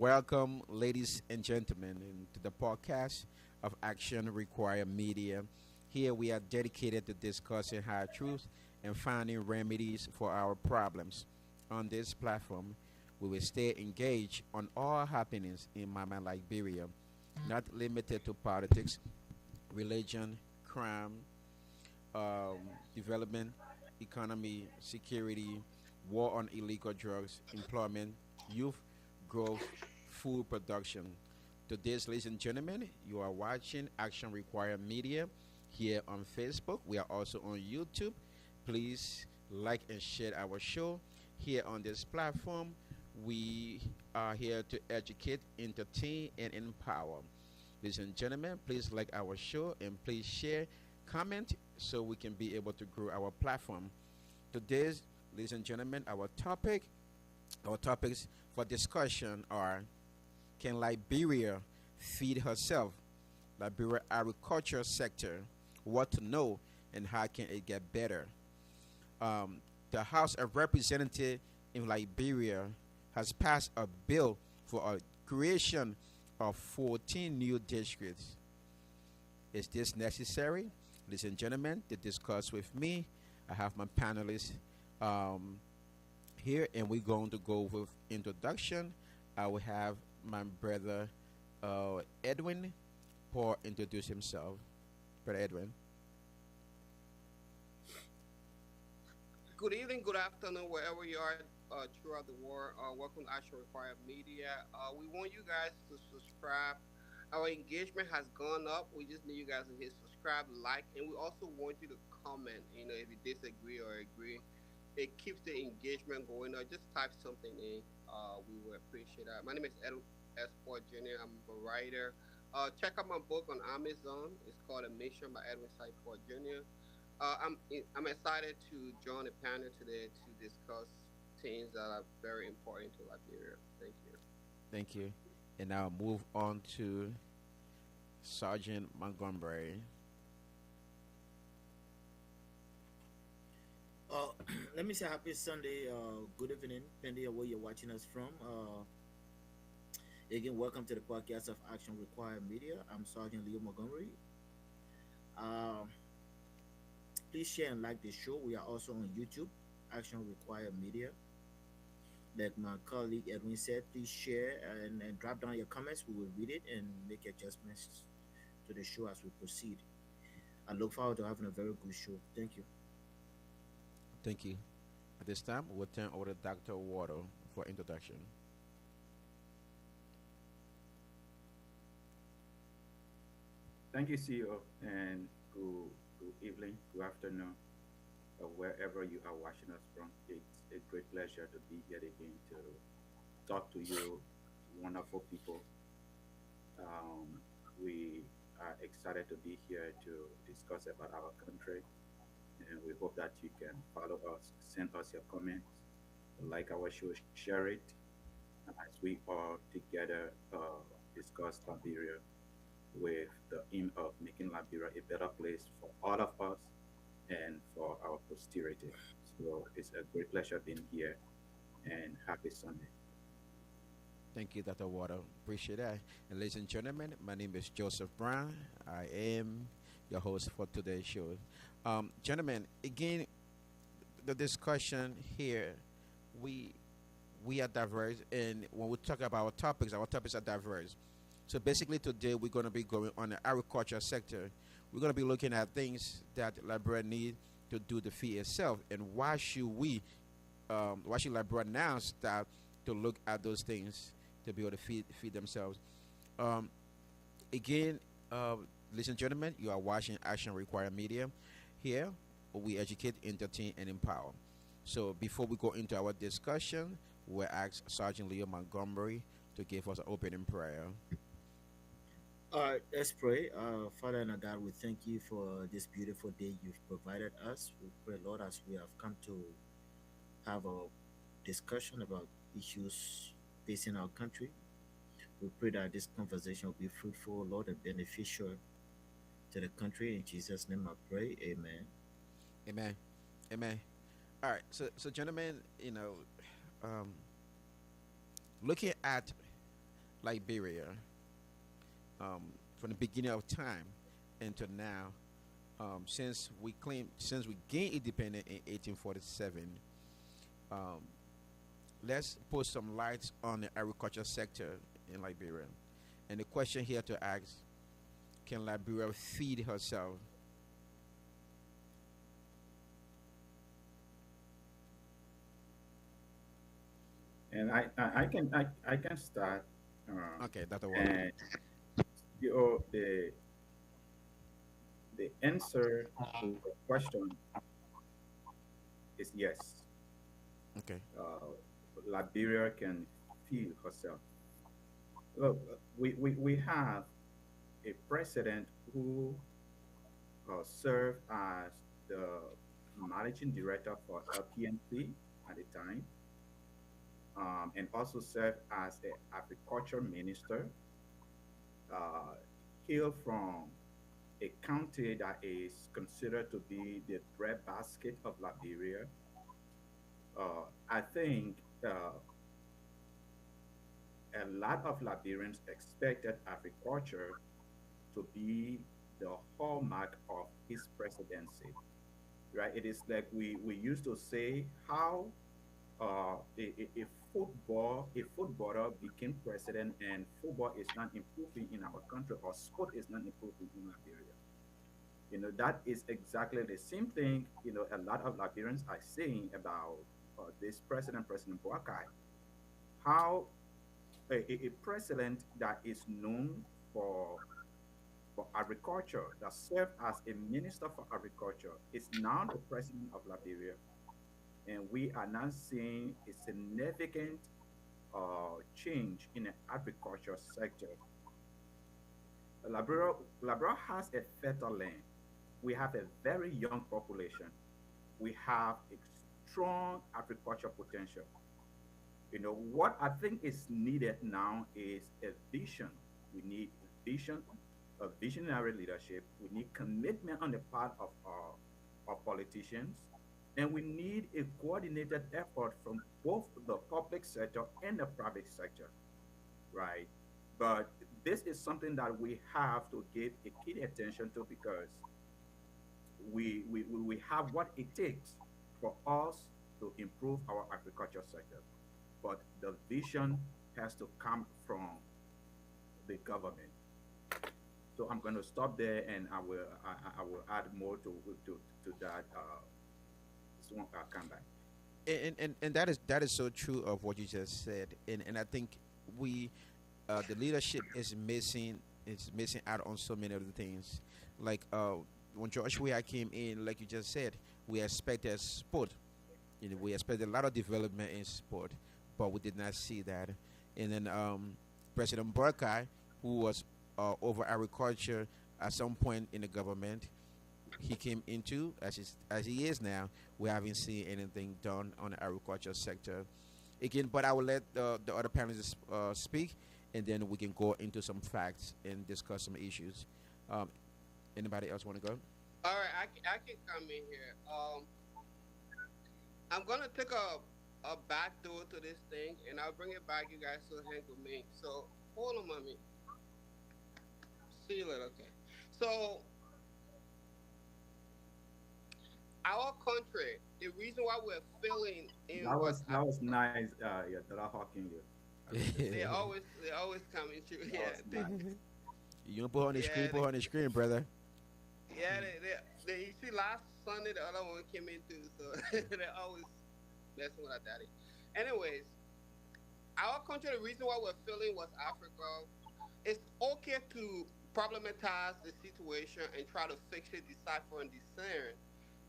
Welcome, ladies and gentlemen, to the podcast of Action Require Media. Here we are dedicated to discussing hard truth and finding remedies for our problems. On this platform, we will stay engaged on all happenings in Mama Liberia, not limited to politics, religion, crime, um, development, economy, security, war on illegal drugs, employment, youth growth, food production. Today's, ladies and gentlemen, you are watching Action Required Media here on Facebook. We are also on YouTube. Please like and share our show here on this platform. We are here to educate, entertain, and empower. Ladies and gentlemen, please like our show and please share, comment so we can be able to grow our platform. Today's, ladies and gentlemen, our topics for discussion are: can Liberia feed herself? Liberia agriculture sector, what to know and how can it get better? The House of Representatives in Liberia has passed a bill for a creation of 14 new districts. Is this necessary? Ladies and gentlemen, to discuss with me, I have my panelists um, here, and we're going to go with introduction. I will have my brother Edwin Paul introduce himself. Brother Edwin. Good evening, good afternoon, wherever you are throughout the world. Welcome to Action Required Media. We want you guys to subscribe. Our engagement has gone up. We just need you guys to hit subscribe, like, and we also want you to comment. If you disagree or agree, it keeps the engagement going. Just type something in. We will appreciate that. My name is Edwin S. Ford Jr. I'm a writer. Check out my book on Amazon. It's called A Mission by Edwin S. Ford Jr. I'm excited to join the panel today to discuss things that are very important to Liberia. Thank you. Thank you. And now move on to Sergeant Montgomery. Uh, Let me say happy Sunday. Good evening, depending on where you're watching us from. Again, welcome to the podcast of Action Required Media. I'm Sergeant Leo Montgomery. Uh, Please share and like the show. We are also on YouTube, Action Required Media. Like my colleague Edwin said, please share and drop down your comments. We will read it and make adjustments to the show as we proceed. I look forward to having a very good show. Thank you. Thank you. At this time, we'll turn over to Dr. Water for introduction. Thank you, CEO, and good evening, good afternoon, wherever you are watching us from. It's a great pleasure to be here again to talk to you, wonderful people. Um, we are excited to be here to discuss about our country, and we hope that you can follow us, send us your comments, like our show, share it, as we all together discuss Liberia with the aim of making Liberia a better place for all of us and for our posterity. So it's a great pleasure being here and happy Sunday. Thank you, Dr. Water. Appreciate that. And ladies and gentlemen, my name is Joseph Brown. I am your host for today's show. Gentlemen, again, the discussion here, we we are diverse, and when we talk about our topics are diverse. So basically, today we're going to be going on the agriculture sector. We're going to be looking at things that Liberia need to do to feed itself, and why should Liberia now start to look at those things to be able to feed themselves. Um, Again, ladies and gentlemen, you are watching Action Required Media. Here, we educate, entertain, and empower. So before we go into our discussion, we'll ask Sergeant Leo Montgomery to give us an opening prayer. All right, let's pray. Father and our God, we thank you for this beautiful day you've provided us. We pray, Lord, as we have come to have a discussion about issues facing our country. We pray that this conversation will be fruitful, Lord, and beneficial to the country. In Jesus' name I pray. Amen. Amen. Amen. All right. So gentlemen, um, looking at Liberia, um, from the beginning of time until now, since we gained independence in 1847. Um, let's put some lights on the agriculture sector in Liberia. And the question here to ask: can Liberia feed herself? And I can start. Uh, Okay, Dr. Wall. and the answer to the question is yes. Okay. Uh, Liberia can feed herself. Look, we have a president who served as the managing director for LPNP at the time, and also served as an agriculture minister, uh, hail from a county that is considered to be the breadbasket of Liberia. I think a lot of Liberians expected agriculture to be the hallmark of his presidency, right? It is like we used to say how a footballer became president and football is not improving in our country or sport is not improving in Liberia. That is exactly the same thing, a lot of Liberians are saying about this president, President Boakai. How a president that is known for for agriculture, that served as a minister for agriculture, is now the president of Liberia, and we are now seeing a significant change in the agriculture sector. Liberia, Liberia has a fertile land. We have a very young population. We have a strong agriculture potential. What I think is needed now is a vision. We need vision, a visionary leadership. We need commitment on the part of our politicians, and we need a coordinated effort from both the public sector and the private sector, right? But this is something that we have to give a keen attention to because we have what it takes for us to improve our agriculture sector. But the vision has to come from the government. So I'm going to stop there, and I will add more to that. Soon I'll come back. And that is so true of what you just said. And I think we the leadership is missing out on so many of the things. Like when George Weah came in, like you just said, we expected sport. We expected a lot of development in sport, but we did not see that. And then President Burkai, who was over agriculture at some point in the government, he came into as he is now. We haven't seen anything done on the agriculture sector again. But I will let the other panelists speak, and then we can go into some facts and discuss some issues. Um, Anybody else want to go? All right, I can come in here. I'm gonna take a back door to this thing, and I'll bring it back. You guys will hang with me. So hold on, mommy. See you later. Okay. So our country, the reason why we're failing in West That was Africa, nice. Yeah, that I'm hawking you. I mean, they always coming through. that was nice. You don't put her on the screen, Yeah, put her on the screen, brother. you see, last Sunday the other one came in too, so they always messing with our daddy. Anyways, our country, the reason why we're failing West Africa, it's okay to problematize the situation and try to fix it, decipher and discern,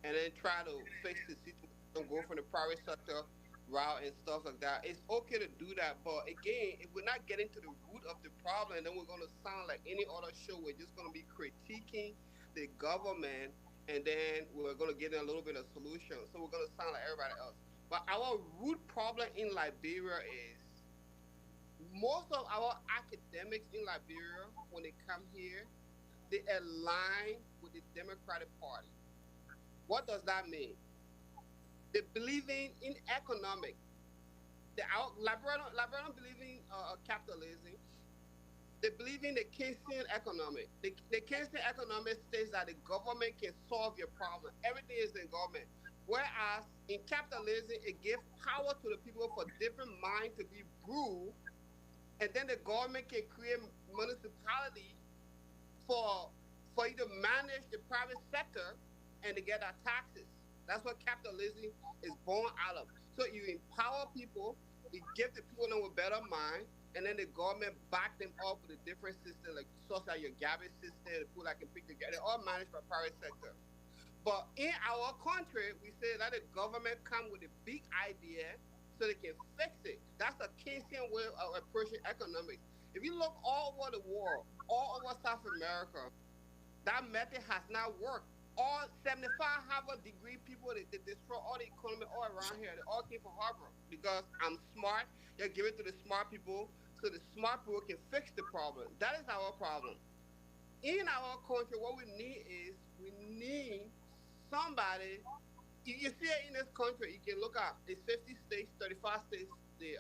and then try to fix the situation, go from the private sector route and stuff like that. It's okay to do that, but again, if we're not getting to the root of the problem, then we're gonna sound like any other show. We're just gonna be critiquing the government, and then we're gonna get in a little bit of solution. So we're gonna sound like everybody else. But our root problem in Liberia is most of our academics in Liberia, when they come here, they align with the Democratic Party. What does that mean? They believe in economic. Liberian believe in capitalism. They believe in the Keynesian economic. The Keynesian economic states that the government can solve your problem. Everything is in government. Whereas in capitalism, it gives power to the people for different minds to be brewed, and then the government can create municipality for for you to manage the private sector and to get our taxes. That's what capitalism is born out of. So you empower people, you give the people them with better mind, and then the government back them up with a different system, like such as your garbage system, the people that can pick the garbage, they're all managed by private sector. But in our country, we say that the government come with a big idea so they can fix it. That's a Keynesian way of approaching economics. If you look all over the world, all over South America, that method has not worked. All 75 Harvard degree people, they destroy all the economy all around here. They all came from Harvard because I'm smart. They give it to the smart people so the smart people can fix the problem. That is our problem. In our country, what we need is we need somebody. You see it in this country. You can look up. It's 50 states, 35 states, the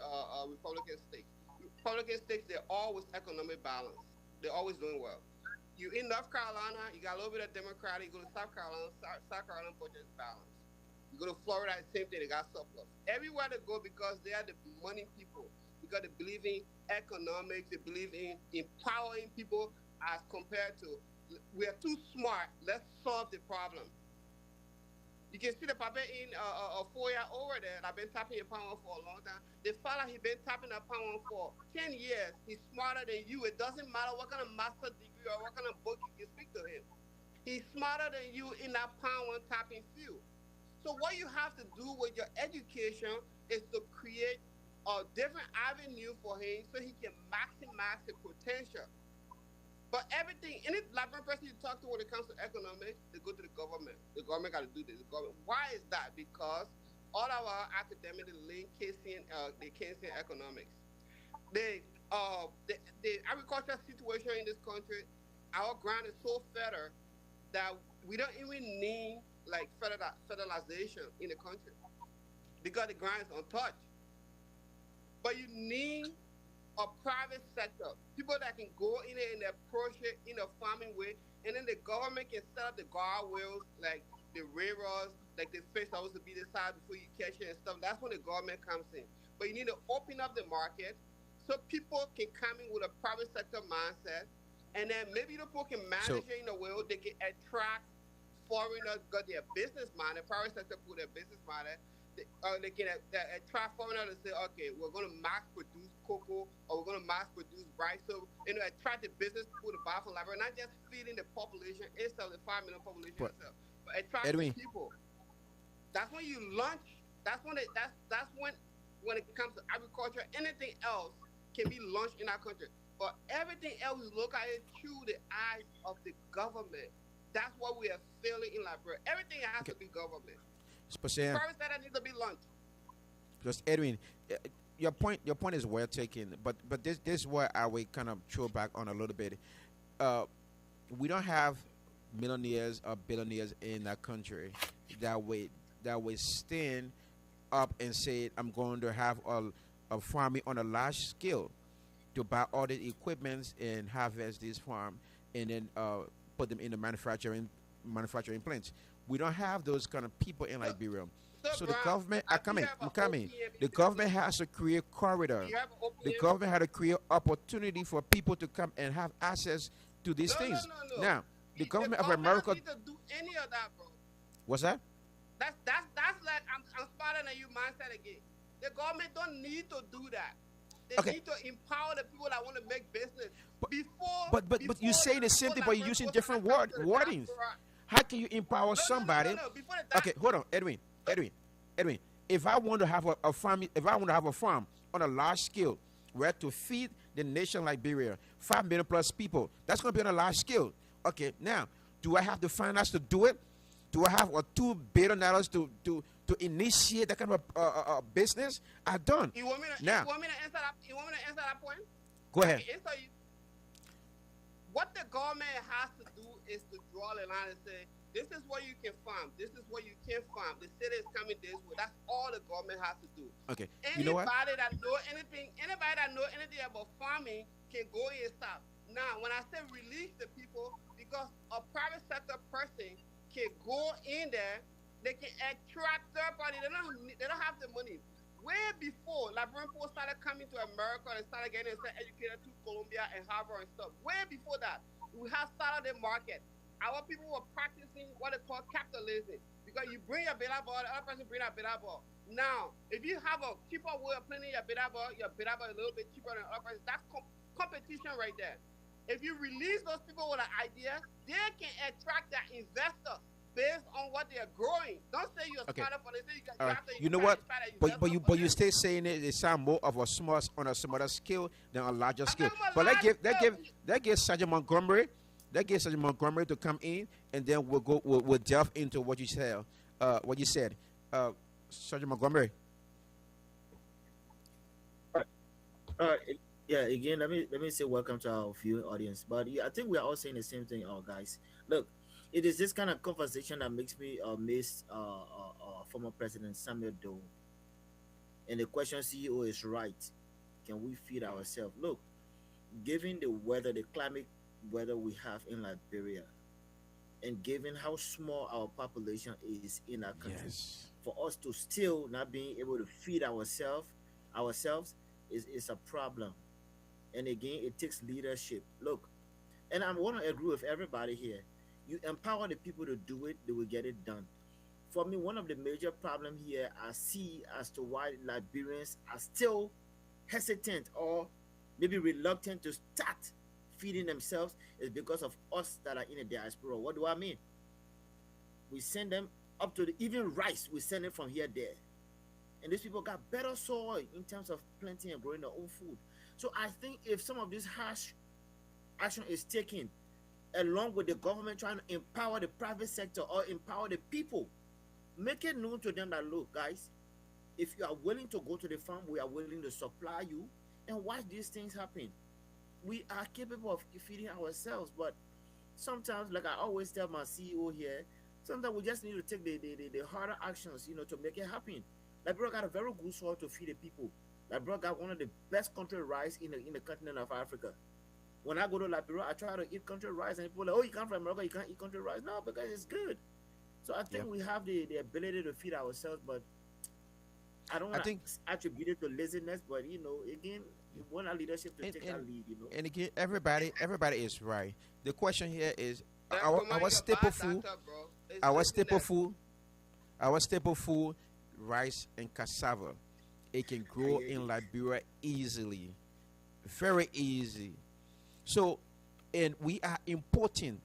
Republican states. Republican states, they're always economic balance. They're always doing well. You in North Carolina, you got a little bit of Democrat. You go to South Carolina, South Carolina budget is balanced. You go to Florida, same thing. They got surplus. Everywhere they go because they are the money people. Because they believe in economics. They believe in empowering people as compared to we are too smart. Let's solve the problem. You can see the papa in a 4 year over there. I've been tapping a pound for a long time. The fella he been tapping a pound for 10 years. He's smarter than you. It doesn't matter what kind of master degree or what kind of book you can speak to him. He's smarter than you in that pound tapping field. So what you have to do with your education is to create a different avenue for him so he can maximize his potential. But everything, any Liberian person you talk to when it comes to economics, they go to the government. The government got to do this. The government. Why is that? Because all of our academics link the Keynesian economics. The agricultural situation in this country, our ground is so fertile that we don't even need like fertilization in the country because the ground is untouched. But you need a private sector, people that can go in there and approach it in a farming way, and then the government can set up the guardrails, like the railroads, like the fish supposed to be the side before you catch it and stuff. That's when the government comes in. But you need to open up the market so people can come in with a private sector mindset, and then maybe the people can So manage it in a way they can attract foreigners because they're business minded. Private sector people they're business minded. They can attract foreigners to say, okay, we're going to mass produce cocoa or we're going to mass produce rice. So, attract the business people to buy from Liberia, not just feeding the population itself, the 5 million population but itself, but attract the Edwin, people. That's when you launch. That's when it comes to agriculture, anything else can be launched in our country. But everything else, we look at it through the eyes of the government. That's what we are failing in Liberia. Everything has okay, to be government. Sam, Private sector needs to be launched. just Edwin, your point is well taken, but this is where I will kind of throw back on a little bit. Uh, we don't have millionaires or billionaires in that country that will stand up and say, I'm going to have a farming on a large scale to buy all the equipments and harvest this farm and then put them in the manufacturing plants. We don't have those kind of people in So, Liberia. so So the Brown, government, I do have I'm an coming. OPM in The the government city. has to create corridor. Do you have an The OPM? government had to create opportunity for people to come and have access to these No, no, things. no, no. Now, the The government of government America, don't need to do any of that, bro. what's that? That's like I'm smarter than you mindset again. The government don't need to do that. They Okay, need to empower the people that want to make business. but but you Before say the same thing, but you're Liberia using goes different back to the wordings. diaspora. How can you empower No, no, no, no, somebody? no. Before Okay, hold on, Edwin. If I want to have a farm, if I want to have a farm on a large scale, where to feed the nation Liberia, 5 million plus people, that's going to be on a large scale. Okay, now, do I have the finance to do it? Do I have $2 billion to initiate that kind of business? I don't. You want me to Now, you want me to answer that? You want me to answer that point? go ahead. Okay, answer you. What the government has to do is to draw the line and say, this is what you can farm. This is what you can't farm. The city is coming this way. That's all the government has to do. Okay, you know what? Anybody that know anything about farming can go in and stop. Now, when I say release the people, because a private sector person can go in there, they can attract third party. They don't have the money. Way before Liberian people started coming to America and started getting themselves educated to Columbia and Harvard and stuff, way before that, we have started the market. Our people were practicing what they call capitalism. Because you bring your beta ball, the other person bring a beta ball. Now, if you have a cheaper way of planning your beta ball a little bit cheaper than the other person, that's competition right there. If you release those people with an idea, they can attract their investors based on what they are growing. Don't say you're Okay. smarter for this. All You right. have to You know try to what? inspire the But investor you for but you them. stay saying it sound more of a small on a smaller scale than a larger I'm scale. talking about But large scale. let give Sergeant Montgomery, let give Sergeant Montgomery to come in, and then we'll delve into what you said. What you said, Sergeant Montgomery. Uh, yeah, again, let me say welcome to our viewing audience. But yeah, I think we are all saying the same thing, guys. Look, it is this kind of conversation that makes me miss former President Samuel Doe. And the question CEO is right. Can we feed ourselves? Look, given the weather, the climate weather we have in Liberia, and given how small our population is in our country, Yes. for us to still not being able to feed ourselves is a problem. And again, it takes leadership. Look, and I want to agree with everybody here. You empower the people to do it, they will get it done. For me, one of the major problem here I see as to why Liberians are still hesitant or maybe reluctant to start feeding themselves is because of us that are in the diaspora. What do I mean? We send them up to the even rice, we send it from here there. And these people got better soil in terms of planting and growing their own food. So I think if some of this harsh action is taken along with the government trying to empower the private sector or empower the people, make it known to them that look, guys, if you are willing to go to the farm, we are willing to supply you and watch these things happen. We are capable of feeding ourselves, but sometimes, like I always tell my CEO here, sometimes we just need to take the harder actions, to make it happen. Liberia got a very good soil to feed the people. Liberia got one of the best country rice in the continent of Africa. When I go to Liberia, I try to eat country rice, and people are like, "Oh, you come from America, you can't eat country rice." No, because it's good. So I think Yep. we have the ability to feed ourselves, but I don't I want to think, attribute it to laziness. But again, we want our leadership to and, take that and lead. and again, everybody is right. The question here is Recommend our you a staple bad food, doctor, bro. It's our staple laziness. food, our staple food, rice and cassava. It can Yeah, grow yeah, in yeah. Liberia easily, very easy. So, and we are importing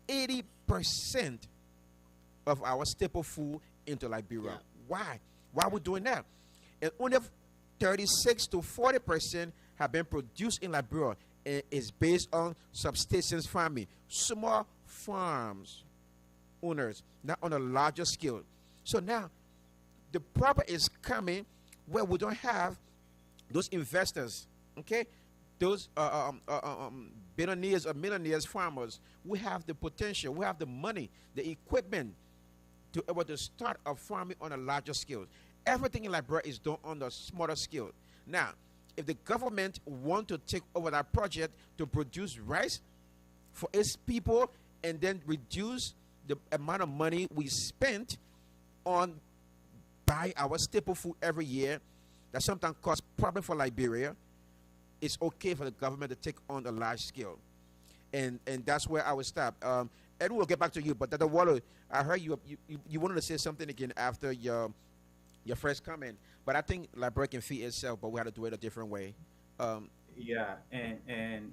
80% of our staple food into Yeah. Liberia. Why? Why are we doing that? And only 36 to 40% have been produced in Liberia and is based on subsistence farming, small farms owners, not on a larger scale. So now the problem is coming where we don't have those investors, okay? Those billionaires or millionaires farmers. We have the potential, we have the money, the equipment to able to start a farming on a larger scale. Everything in Liberia is done on a smaller scale. Now, if the government want to take over that project to produce rice for its people and then reduce the amount of money we spent on buy our staple food every year, that sometimes cause problem for Liberia, it's okay for the government to take on a large scale. And that's where I will stop. And we'll get back to you. But Dr. Waller, I heard you wanted to say something again after your first comment. But I think Liberia can feed itself, but we had to do it a different way. Um, Yeah, and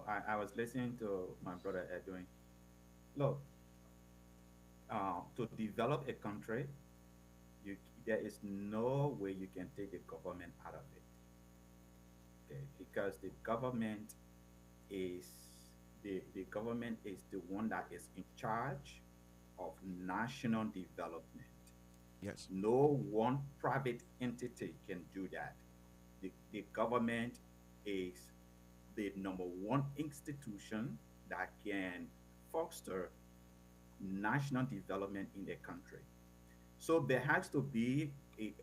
I was listening to my brother Edwin. Look, to develop a country, you there is no way you can take the government out of it. Okay, because is the government is the one that is in charge of national development. yes. No one private entity can do that. The government is the number one institution that can foster national development in the country. So there has to be a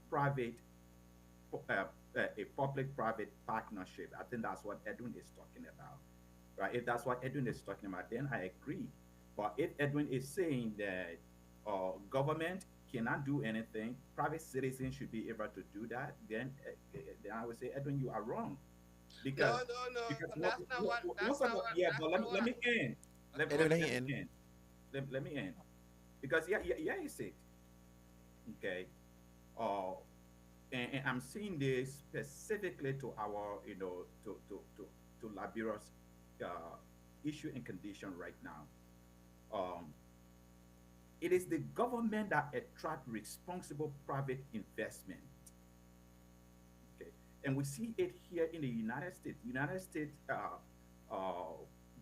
private a public-private partnership. I think that's what Edwin is talking about, right? If that's what Edwin is talking about, then I agree. But if Edwin is saying that government cannot do anything, private citizens should be able to do that, then I would say, Edwin, you are wrong, No, because no, no. because That's not what. That's most of not the, what. yeah. That's But not what. let me end. Okay. Anyway, Let me and end. Let me end, because yeah, you see, okay. Uh, and I'm seeing this specifically to our, to Liberia's uh, issue and condition right now. Um, it is the government that attract responsible private investment. Okay, and we see it here in the United States. United States,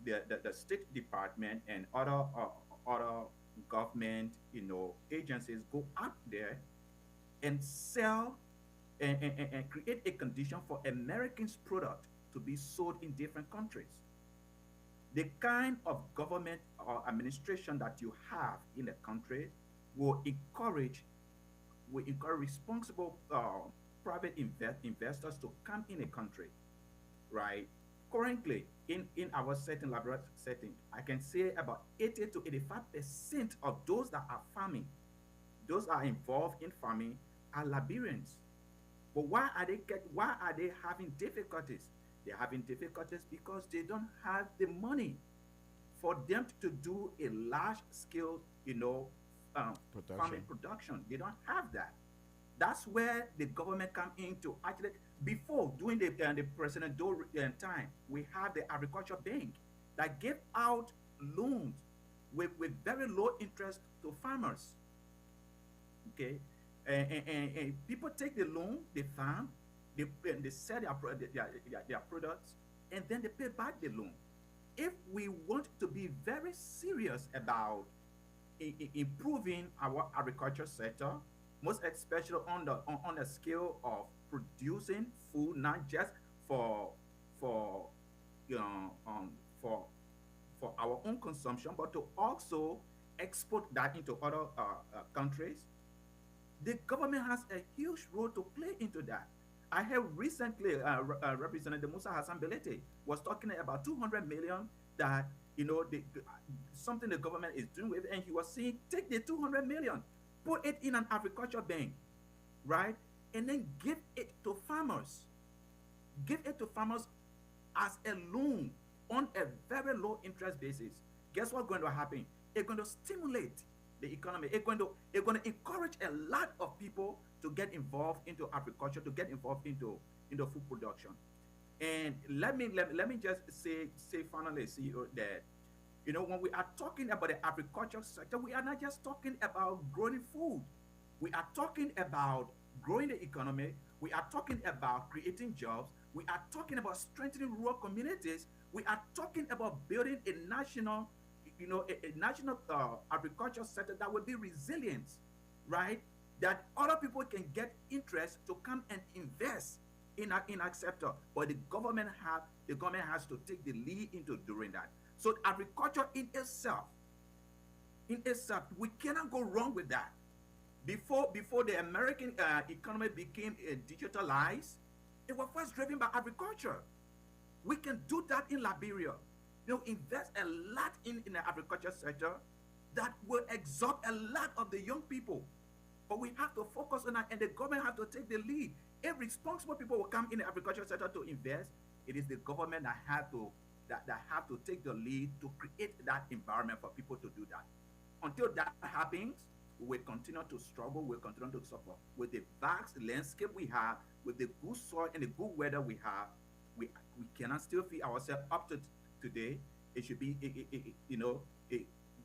the State Department and other government, agencies go out there and sell and create a condition for Americans' product to be sold in different countries. The kind of government or administration that you have in a country will encourage responsible private investors to come in a country, right? Currently, in our setting, laboratory setting, I can say about 80 to 85% of those that are farming, those are involved in farming, are Liberians. But why are they having difficulties? They're having difficulties because they don't have the money for them to do a large scale, farming production. production. They don't have that. That's where the government come in to actually, before during the President Doe time, we have the agriculture bank that gave out loans with very low interest to farmers. Okay, and people take the loan, they farm, they sell their products, and then they pay back the loan. If we want to be very serious about improving our agriculture sector, most especially on the scale of producing food, not just for for you know for our own consumption, but to also export that into other countries, the government has a huge role to play into that. I heard recently Representative Musa Hassan Belete was talking about 200 million that something the government is doing with, and he was saying, take the 200 million, put it in an agriculture bank, right, and then give it to farmers. Give it to farmers as a loan on a very low interest basis. Guess what's going to happen? It's going to stimulate the economy. It's going to encourage a lot of people to get involved into agriculture, to get involved into food production. And let me just say finally, CEO, that when we are talking about the agriculture sector, we are not just talking about growing food. We are talking about growing the economy. We are talking about creating jobs. We are talking about strengthening rural communities. We are talking about building a national, a national agriculture sector that will be resilient, right? That other people can get interest to come and invest in our sector, but the government has to take the lead into doing that. So agriculture in itself, we cannot go wrong with that. Before the American economy became digitalized, it was first driven by agriculture. We can do that in Liberia. Invest a lot in the agriculture sector that will absorb a lot of the young people. But we have to focus on that, and the government have to take the lead. If responsible people will come in the agriculture sector to invest, it is the government that have to take the lead to create that environment for people to do that. Until that happens, we will continue to struggle, we'll continue to suffer. With the vast landscape we have, with the good soil and the good weather we have, we cannot still feed ourselves up to today. It should be,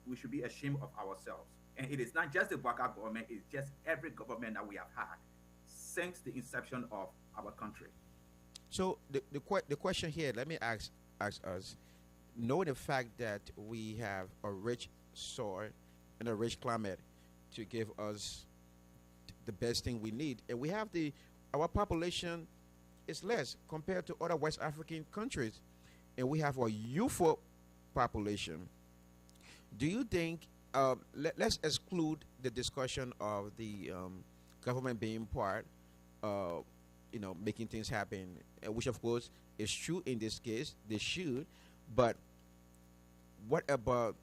we should be ashamed of ourselves. And it is not just the Waka government, it's just every government that we have had since the inception of our country. So the question here, let me ask us, know the fact that we have a rich soil and a rich climate to give us the best thing we need, and we have our population is less compared to other West African countries, and we have a youthful population. Do you think, let's exclude the discussion of the government being part, making things happen, which of course is true in this case. They should, but what about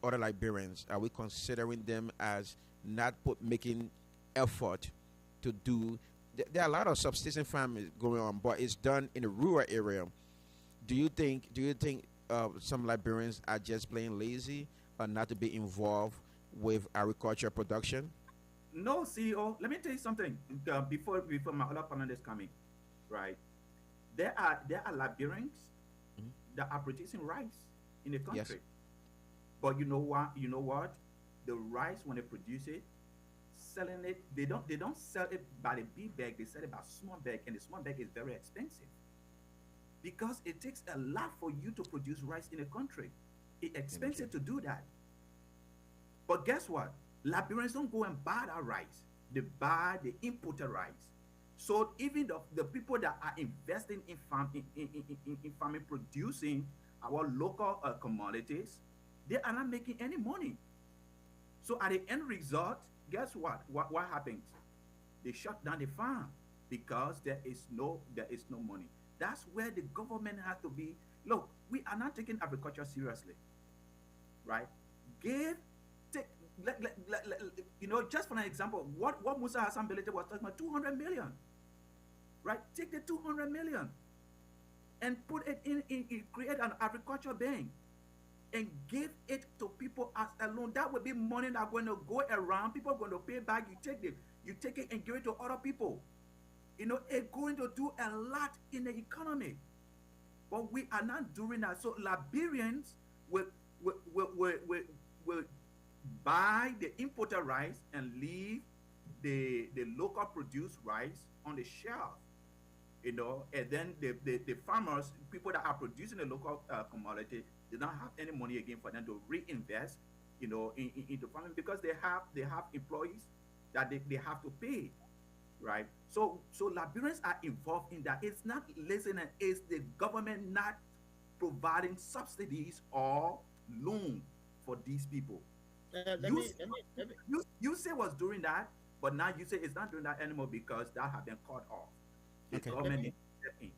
other Liberians? Are we considering them as not making effort to do? There are a lot of subsistence farming going on, but it's done in a rural area. Do you think some Liberians are just plain lazy or not to be involved with agriculture production? No, CEO. Let me tell you something. Before my other panel is coming, right? There are Liberians Mhm. that are producing rice in the Yes. country. But you know what? You know what? The rice when they produce it, selling it, they don't sell it by the big bag. They sell it by small bag, and the small bag is very expensive because it takes a lot for you to produce rice in a country. It's Okay. expensive to do that. But guess what? Liberians don't go and buy that rice. They buy the imported rice. So even the people that are investing in in farming, producing our local commodities, they are not making any money. So at the end result, guess what happens? They shut down the farm because there is no money. That's where the government has to be. Look, we are not taking agriculture seriously, right? Give, take, just for an example, what Musa Hassan Belete was talking about, 200 million, right? Take the 200 million and put it in create an agriculture bank and give it to people as a loan. That would be money that's going to go around. People are going to pay back. You take it and give it to other people. It's going to do a lot in the economy. But we are not doing that. So Liberians will will buy the imported rice and leave the local produced rice on the shelf. And then the farmers, people that are producing the local commodity, they don't have any money again for them to reinvest, into farming because they have employees that they have to pay, right? So Liberians are involved in that. It's not listening, it's the government not providing subsidies or loan for these people. Let You me say, let me let me you say was doing that, but now you say it's not doing that anymore because that have been cut off. The Okay. let government me needs to step in.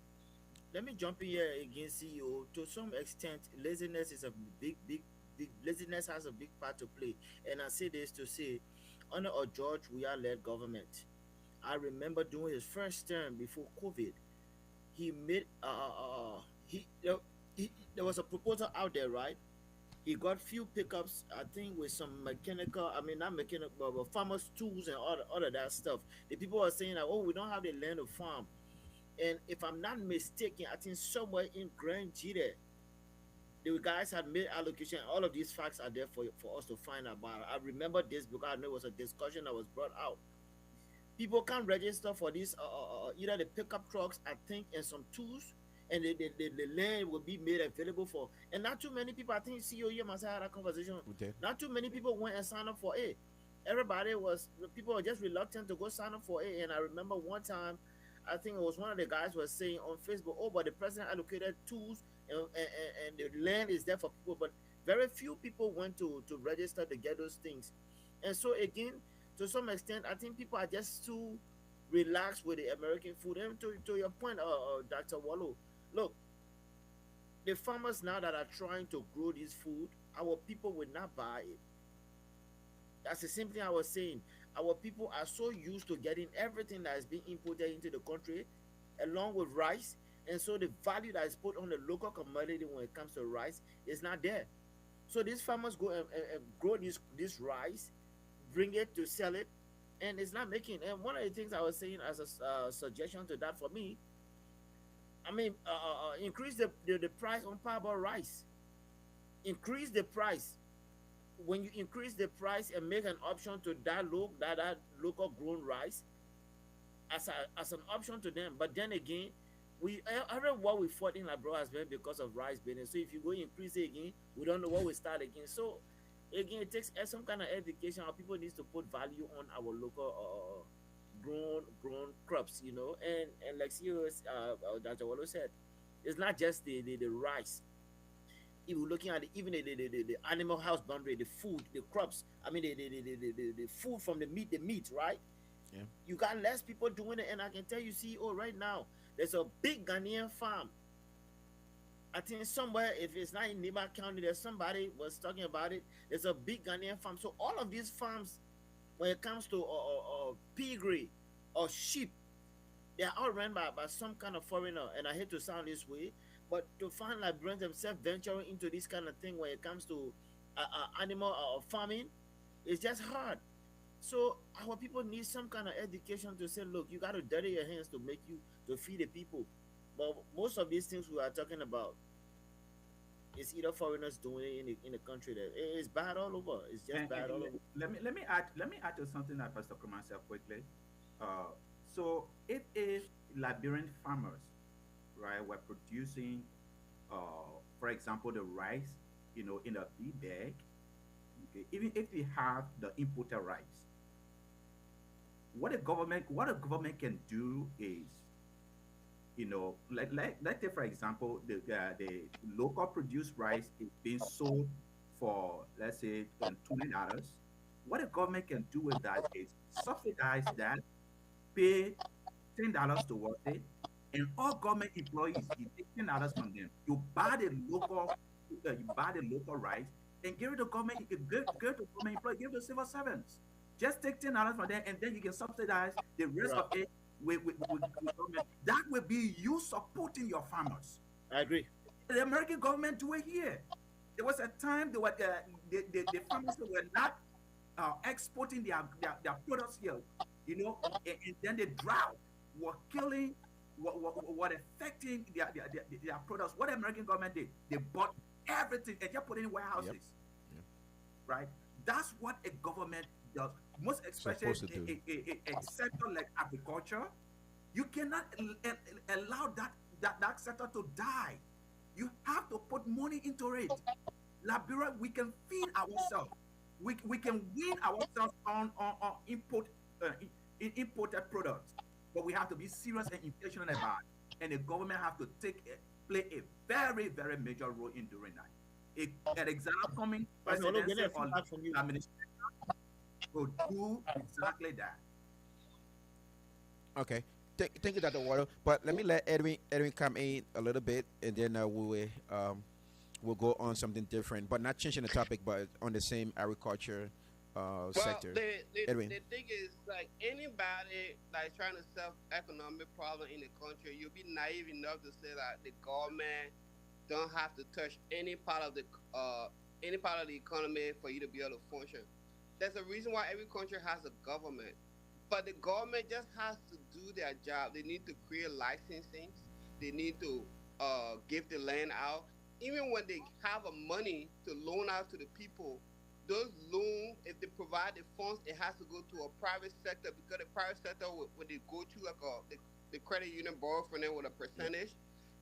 let me jump in here again, CEO. To some extent, laziness is a big laziness has a big part to play. And I say this to say, under a George Weah led government, I remember during his first term before COVID, he made there was a proposal out there, right? He got few pickups, I think, with some mechanical, I mean, not mechanical, but farmers tools and all of that stuff. The people are saying that, oh, we don't have the land to farm. And if I'm not mistaken, I think somewhere in Grand Gita, the guys had made allocation. All of these facts are there for us to find out about. I remember this because I know it was a discussion that was brought out. People can register for these either the pickup trucks, I think, and some tools, and the land will be made available for. And not too many people, I think CEO here must have had a conversation. Okay. Not too many people went and signed up for it. Everybody was People were just reluctant to go sign up for it. And I remember one time, I think it was one of the guys was saying on Facebook, oh, but the president allocated tools and the land is there for people, but very few people went to register to get those things. And so again, to some extent, I think people are just too relaxed with the American food. And to your point, Dr. Wallow, look, the farmers now that are trying to grow this food, our people will not buy it. That's the same thing I was saying. Our people are so used to getting everything that is being imported into the country, along with rice, and so the value that is put on the local commodity when it comes to rice is not there. So these farmers go and grow this rice, bring it to sell it, and it's not making. And one of the things I was saying as a suggestion to that for me, I mean, increase the price on parboiled rice. Increase the price. When you increase the price and make an option to that local grown rice as an option to them. But then again, every what we fought in Labrador has been because of rice business. So if you go increase it again, we don't know what we start again. So again, it takes some kind of education. Our people needs to put value on our local grown crops, and like CEOs, Dr. Wallo said, it's not just the rice. If we're looking at even the animal house boundary, the food, the crops, I mean the food from the meat, right? Yeah. You got less people doing it, and I can tell you, CEO, right now, there's a big Ghanaian farm. I think somewhere, if it's not in Niba County, there's somebody was talking about it. There's a big Ghanaian farm. So all of these farms, when it comes to piggery or sheep, they are all run by some kind of foreigner. And I hate to sound this way, but to find Liberians themselves venturing into this kind of thing when it comes to animal farming, it's just hard. So our people need some kind of education to say, look, you got to dirty your hands to make you to feed the people. But most of these things we are talking about is either foreigners doing it in the country that it's bad all over. It's just bad all over. Let me add to something that Pastor Kuma said quickly. Uh, so if Liberian farmers, right, were producing, for example, the rice, in a big bag, okay, even if we have the imported rice, what the government can do is, let's say, for example, the local produced rice is being sold for, let's say, $20. What the government can do with that is subsidize that, pay $10 towards it, and all government employees, you take $10 from them. You buy the local rice and give it to government. You give it to government employees, give it to civil servants. Just take $10 from them, and then you can subsidize the rest Right. of it with government. That will be you supporting your farmers. I agree. The American government do it here. There was a time the farmers were not exporting their products here, and then the drought were killing, what affecting their products. What the American government did, they bought everything and just put it in Yep. warehouses, Yep. right? That's what a government does, most especially Supposed to do. a sector like agriculture. You cannot allow that sector to die. You have to put money into it. Liberia, we can feed ourselves. We can win ourselves on imported products, but we have to be serious and intentional about it. And the government have to play a very, very major role in doing that. An example coming Pastor Olo, presidency getting a or feedback from you. administration will do exactly that. Okay. Thank you, Dr. Water. But let me let Edwin come in a little bit, and then we'll go on something different, but not changing the topic, but on the same agriculture Well, sector. the Edwin. thing is, like, anybody like trying to solve economic problem in the country, you'll be naive enough to say that the government don't have to touch any part of the economy for you to be able to function. There's a reason why every country has a government, but the government just has to do their job. They need to create licensing. They need to give the land out. Even when they have a money to loan out to the people, those loans, if they provide the funds, it has to go to a private sector, because the private sector, when they go to like the credit union borrow from them with a Yep. percentage,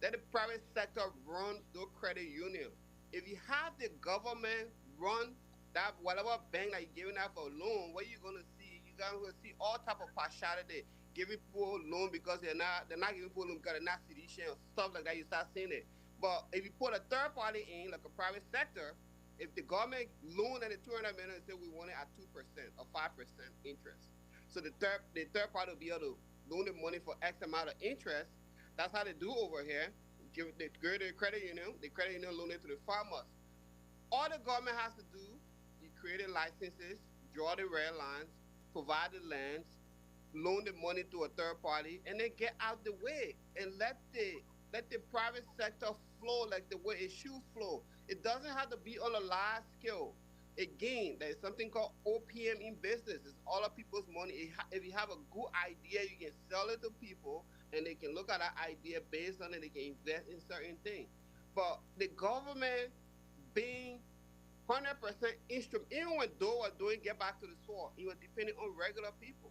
then the private sector run the credit union. If you have the government run that whatever bank that you're giving out for a loan, what you're gonna see, you're gonna see all type of partiality, giving people loan because they're not giving people loan because they're not citizen or stuff like that. You start seeing it. But if you put a third party in, like a private sector, if the government loan at the 200 million and say we want it at 2% or 5% interest, so the third party will be able to loan the money for X amount of interest. That's how they do over here. They go to the credit union loan it to the farmers. All the government has to do, you create the licenses, draw the red lines, provide the lands, loan the money to a third party, and then get out the way and let the private sector flow like the way it should flow. It doesn't have to be on a large scale. Again, there's something called OPM in business. It's all of people's money. If you have a good idea, you can sell it to people, and they can look at that idea based on it. They can invest in certain things. But the government being 100% instrument, even when Doe was doing Get Back to the Soil, he was depending on regular people.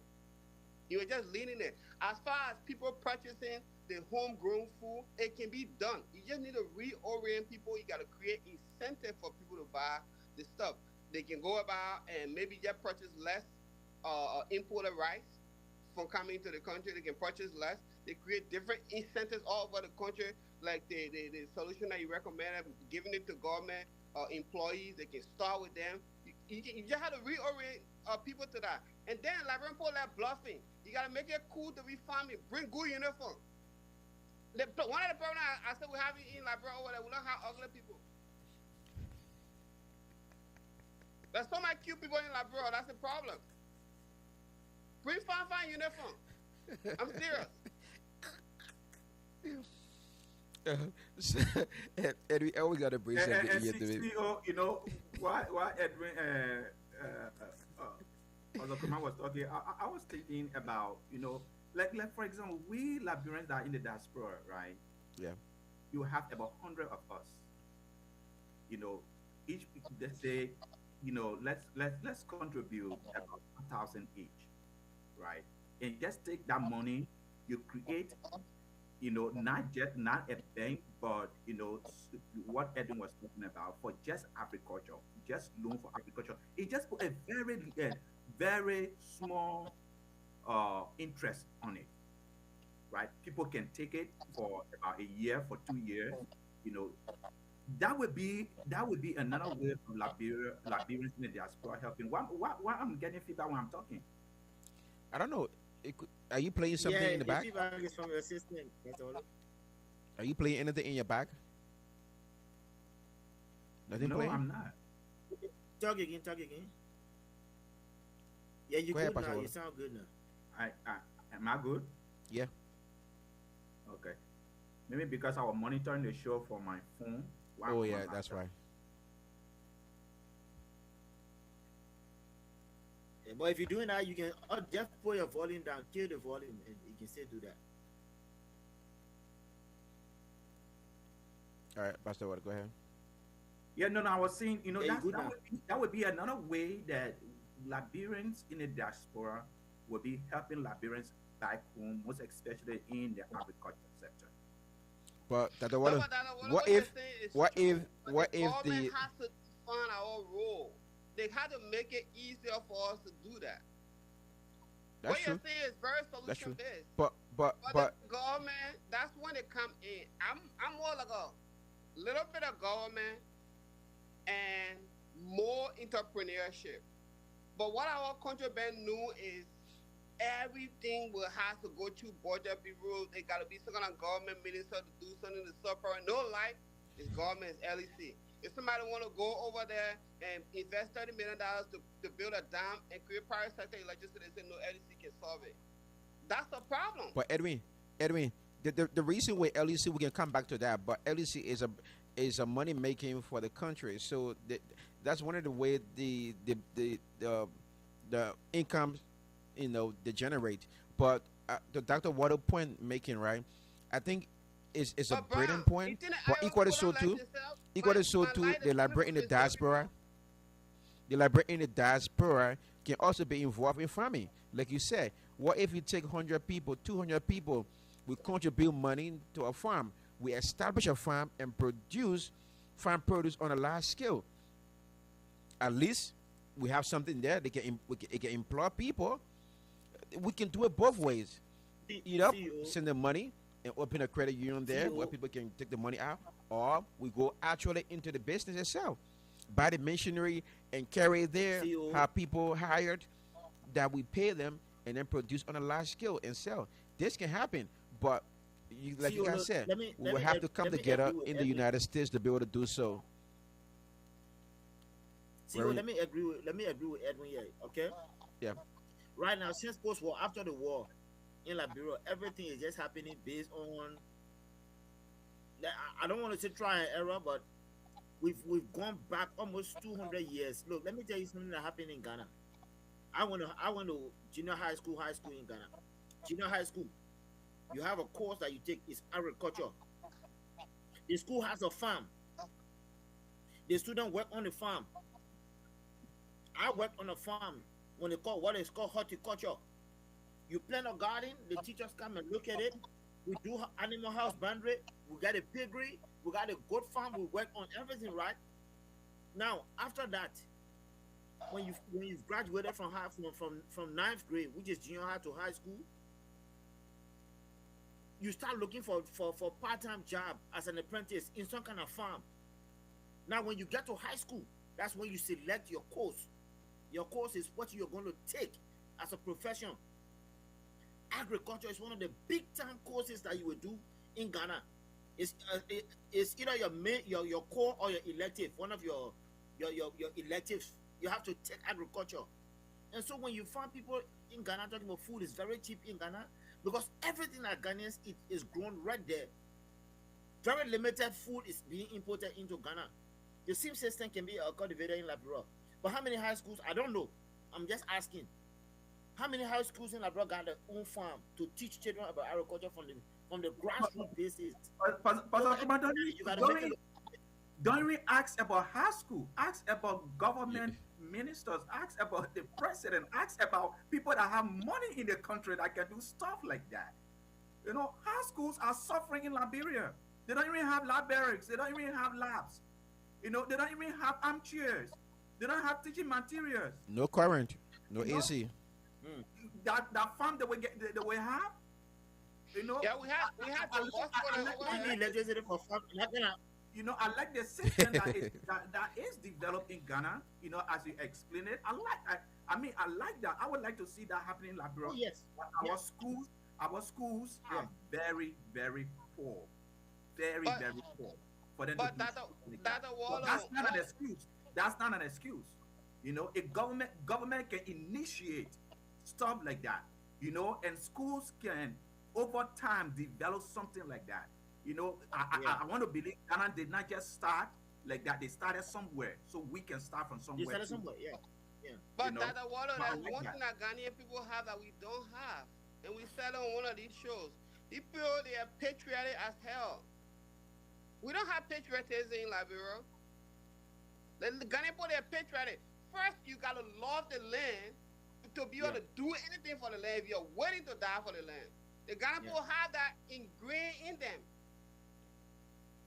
He was just leaning it. As far as people purchasing the homegrown food, it can be done. You just need to reorient people. You got to create incentive for people to buy the stuff. They can go about and maybe just purchase less imported rice from coming to the country. They can purchase less. They create different incentives all over the country, like the solution that you recommended, giving it to government employees. They can start with them. You just have to reorient people to that. And then Liberian people like bluffing. You gotta make it cool to be farming. Bring good uniform. One of the problems I said we have in Liberia over there, we don't have ugly people. There's so many cute people in Liberia. That's the problem. Bring fine uniform. I'm serious. So, and we always got to bring something And here to it. CEO, why Edwin Ozokuma was talking, I was thinking about, like for example, we Liberians that are in the diaspora, right? Yeah. You have about 100 of us. Each let's say, let's contribute about 1,000 each, right? And just take that money, you create, not a bank, but what Edwin was talking about for just agriculture, just loan for agriculture. It just put a very small interest on it, right? People can take it for about a year, for 2 years, you know. That would be another way of Liberians in the diaspora helping. Why I'm getting feedback when I'm talking? I don't know. Are you playing something Yeah, in the the back? feedback is from your system. That's all. Are you playing anything in your back? Nothing No, playing? I'm not. Talk again, talk again. Yeah, you Go ahead, good Pastor now. Wale. You sound good now. I am I good? Yeah. Okay. Maybe because I was monitoring the show for my phone. Oh, on my yeah, that's laptop. right. Yeah, but if you're doing that, you can just put your volume down, kill the volume, and you can still do that. All right, Pastor Water, go ahead. Yeah, no, I was saying, Yeah, you good that now. would be another way that Liberians in the diaspora will be helping Liberians back home, most especially in the agriculture sector. But Dr. No, Water, but that, what you're if, saying is what true. if, But what the if government the, has to find our role. They had to make it easier for us to do that. that's What you're true, saying is very that's solution true. based. But, but, But but, the government, that's when they come in. I'm more like a little bit of government and more entrepreneurship. But what our country been new is everything will have to go through budget bureau. They gotta be some kind of government minister to do something to support. No life is government is LEC. If somebody wanna go over there and invest $30 million to build a dam and create private sector electricity, they say no LEC can solve it. That's the problem. but Edwin, the reason why LEC, we can come back to that, but LEC is a money making for the country. So that's one of the way the income, they generate. But the Dr. Water point making, right? I think is a But brilliant Brown, point. it's in the But area equally where so like too, yourself, equally so my too, light the is Liberian in the 20% diaspora, the Liberian in the diaspora can also be involved in farming. Like you said, what if you take 100 people, 200 people, we contribute money to a farm, we establish a farm and produce farm produce on a large scale. At least we have something there. It can employ people. We can do it both ways. Eat up, CEO, send them money, and open a credit union there where CEO, people can take the money out, or we go actually into the business itself, buy the machinery and carry it there, CEO. have people hired that we pay them and then produce on a large scale and sell. This can happen, but like you CEO, guys look, said, let me we let will me have to come let me together agree with in the Edwin. United States to be able to do so. CEO, Very- let me agree with Edwin here. Okay. Yeah. Right now, since post-war, after the war in Liberia, everything is just happening based on. Like, I don't want to say try and error, but we've gone back almost 200 years. Look, let me tell you something that happened in Ghana. I went to junior high school in Ghana. Junior high school, you have a course that you take is agriculture. The school has a farm. The student work on the farm. I work on a farm when they call what is called horticulture. You plant a garden, the teachers come and look at it. We do animal house boundary. We got a piggery. We got a goat farm. We work on everything, right? Now, after that, when you've graduated from ninth grade, which is junior high to high school, you start looking for part-time job as an apprentice in some kind of farm. Now, when you get to high school, that's when you select your course. Your course is what you're going to take as a profession. Agriculture is one of the big time courses that you will do in Ghana. It's either your main your core or your elective, one of your electives. You have to take agriculture. And so when you find people in Ghana talking about food is very cheap in Ghana because everything that Ghanaians eat is grown right there. Very limited food is being imported into Ghana. The same system can be cultivated in Liberia. But how many high schools? I don't know. I'm just asking. How many high schools in Liberia got their own farm to teach children about agriculture from the grassroots basis? So Pastor Kuma, you gotta make it. don't we ask about high school? Ask about government ministers. Ask about the president. Ask about people that have money in the country that can do stuff like that. You know, high schools are suffering in Liberia. They don't even have libraries. They don't even have labs. You know, they don't even have armchairs. They don't have teaching materials. No current, no You know, AC. that farm that we have, you know, Yeah, we have I the like, hospital over We here. need electricity for farm. Not gonna. you know, I like the system that is developed in Ghana. You know, as you explain it, I mean, I like that. I would like to see that happening in Liberia. Oh yes. Our Yes. schools, our schools Yeah. are very, very poor, very, But very poor for them to but do that something like that that. the But water. that's not an excuse. That's not an excuse. You know, a government can initiate stuff like that. You know, and schools can over time develop something like that. You know, Yeah. I want to believe Ghana did not just start like that. They started somewhere, so we can start from You somewhere said it too. somewhere. Yeah. Yeah. But know, that the water, but I that's like one that. thing that Ghanaian people have that we don't have. And we said on one of these shows. These people, they are patriotic as hell. We don't have patriotism in Liberia. The Ghanaian people, they're patriotic. First, you got to love the land to be able Yeah. to do anything for the land if you're willing to die for the land. The Ghanaian Yeah. people have that ingrained in them.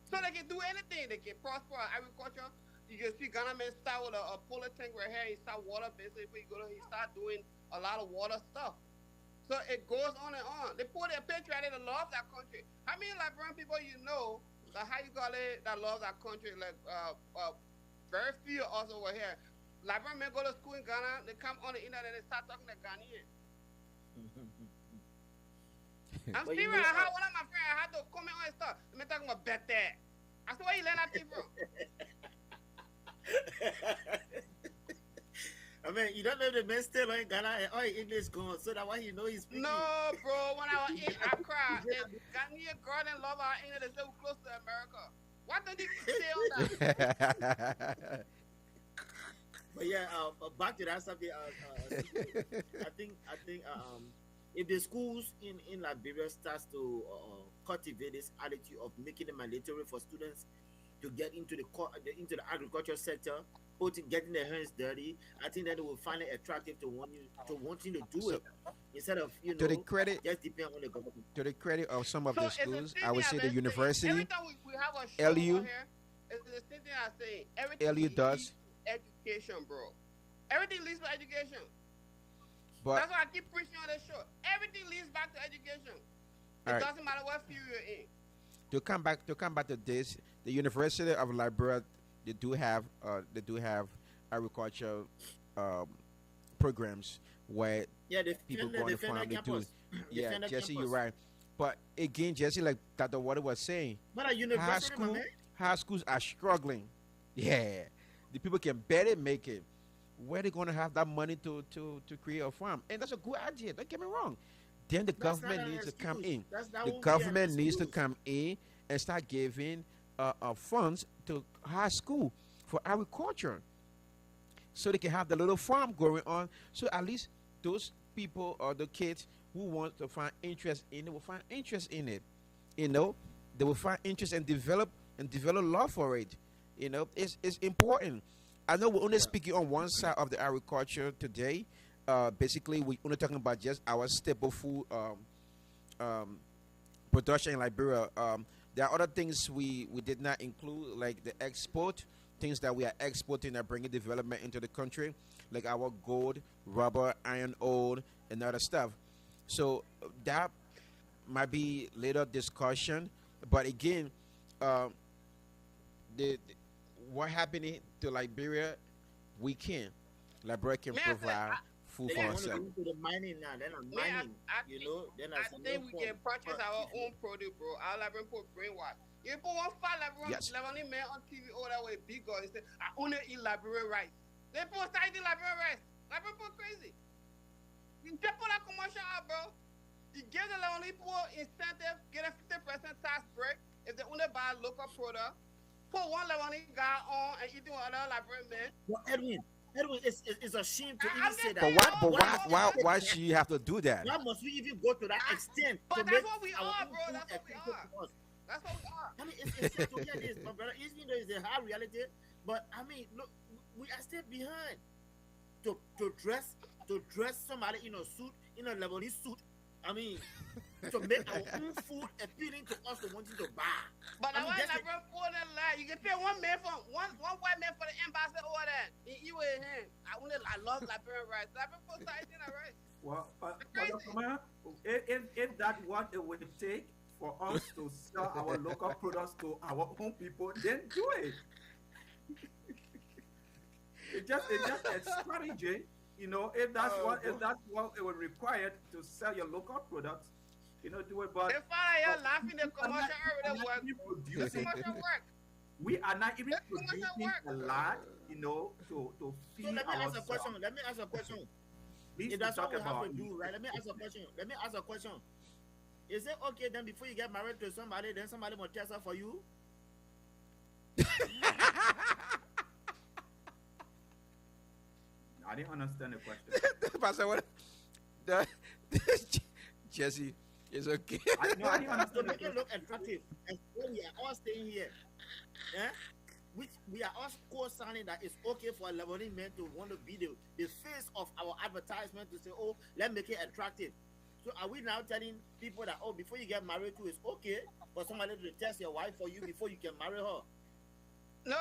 So they can do anything. They can prosper agriculture. You can see Ghana man start with a polar tank right here. He start water business. He start doing a lot of water stuff. So it goes on and on. They put their patriotic to love that country. How many Liberian people you know that how you call it that love that country? Like very few also were here. Liberian men go to school in Ghana. They come on the internet and they start talking to Ghanaian. I'm But you serious. know, I had one of my friends. I had to comment on his stuff. Let me talking about bet that. I said, where you learn that thing from? I mean, you don't know the man still in Ghana and all his English gone, so that why he know he's speaking. No, bro. When I was in Accra, the Ghanaian girl and love our English. They say we're close to America. Why don't they stay on that? But yeah, back to that subject. I think if the schools in Liberia starts to cultivate this attitude of making it mandatory for students to get into into the agriculture sector, getting their hands dirty, I think that they will find it attractive to wanting to do it instead of to the credit just depend on the government. to the credit of some of So the it's the schools, same I would thing say I've the been saying. university, Every time we have a show LU. over here, it's the same thing I say. Everything LU does. education, bro. Everything leads to education. but That's why I keep preaching on this show. Everything leads back to education. It All right. doesn't matter what field you're in. to come back to this, the University of Liberia, they do have agriculture programs where Yeah, people defend go on the defend farm. that They do. campus. Yeah, Defend that Jesse, you're campus. right. But again, Jesse, like Dr. Water was saying, But a high university, my school man. high schools are struggling. Yeah, the people can barely make it. Where they gonna have that money to create a farm? And that's a good idea. Don't get me wrong. Then the That's not government an needs to come excuse. in. That The won't be an government needs to excuse. come in and start giving funds to high school for agriculture, so they can have the little farm going on. So at least those people or the kids who want to find interest in it will find interest in it. You know, they will find interest and develop love for it. You know, it's important. I know we're only speaking on one side of the agriculture today. Basically, we're only talking about just our staple food um, production in Liberia. There are other things we did not include, like the export, things that we are exporting that bringing development into the country, like our gold, rubber, iron ore, and other stuff. So that might be later discussion. But again, the what happening to Liberia, we can. Liberia can Man, I said, provide food Then for you man, want to herself. go into the mining now. Then I'm man, mining. You know. Then I I say no think we can problem. purchase But our if you own produce, bro. Our Liberian put brainwash. You put one fat Yes. Liberian man on TV all that way, big guy, and say, I only eat Liberian rice. They put start eating Liberian rice. Liberian put crazy. You just put that commercial out, bro. You give the Liberian people incentive, get a 50% tax break if they only buy local product. Put one Liberian guy on and eating with other Liberian men. Well, Edwin, it's a shame to I'm even say just that. But saying, why? I But don't Why why? must know, we Why? man. even Why go should there? you have to do that? Why must we even go to that extent to But make that's what we our are, own bro. food That's what we accessible are. to us? That's what we are. I mean, it's sad to hear this, my brother. Even though it's a hard reality, but I mean, look, we are still behind to dress somebody in a suit, in a Lebanese suit. I mean, to make our own food appealing to us to wanting to buy. But I that's mean, why that's like bro for that lie. You can pay one man for one white man for the ambassador or that. He with him. I love Liberian rice. Liberian folks start eating that rice. Well, It's but crazy. if that's what it would take for us to sell our local products to our own people, then do it. It's just a strategy. You know, if that's what it would require to sell your local products, do it. They But find out but you're laughing the we are not, commercial we are already not work. even The producing. commercial work. We are not even The commercial producing work. a lot. To So feed let me ask a ourselves. question. Let me ask a question. Least If to that's what talk we have about. to do, right? Let me ask a question. Is it okay then before you get married to somebody, then somebody will test her for you? I didn't understand the question. Pastor, what? The, Jesse, it's okay. I didn't To understand the make it question. look attractive, and when we are all staying here, eh? Which we are all co-signing that it's okay for a Lebanese man to want to be the face of our advertisement to say, oh, let's make it attractive. So are we now telling people that, oh, before you get married to, it's okay for somebody to test your wife for you before you can marry her? No,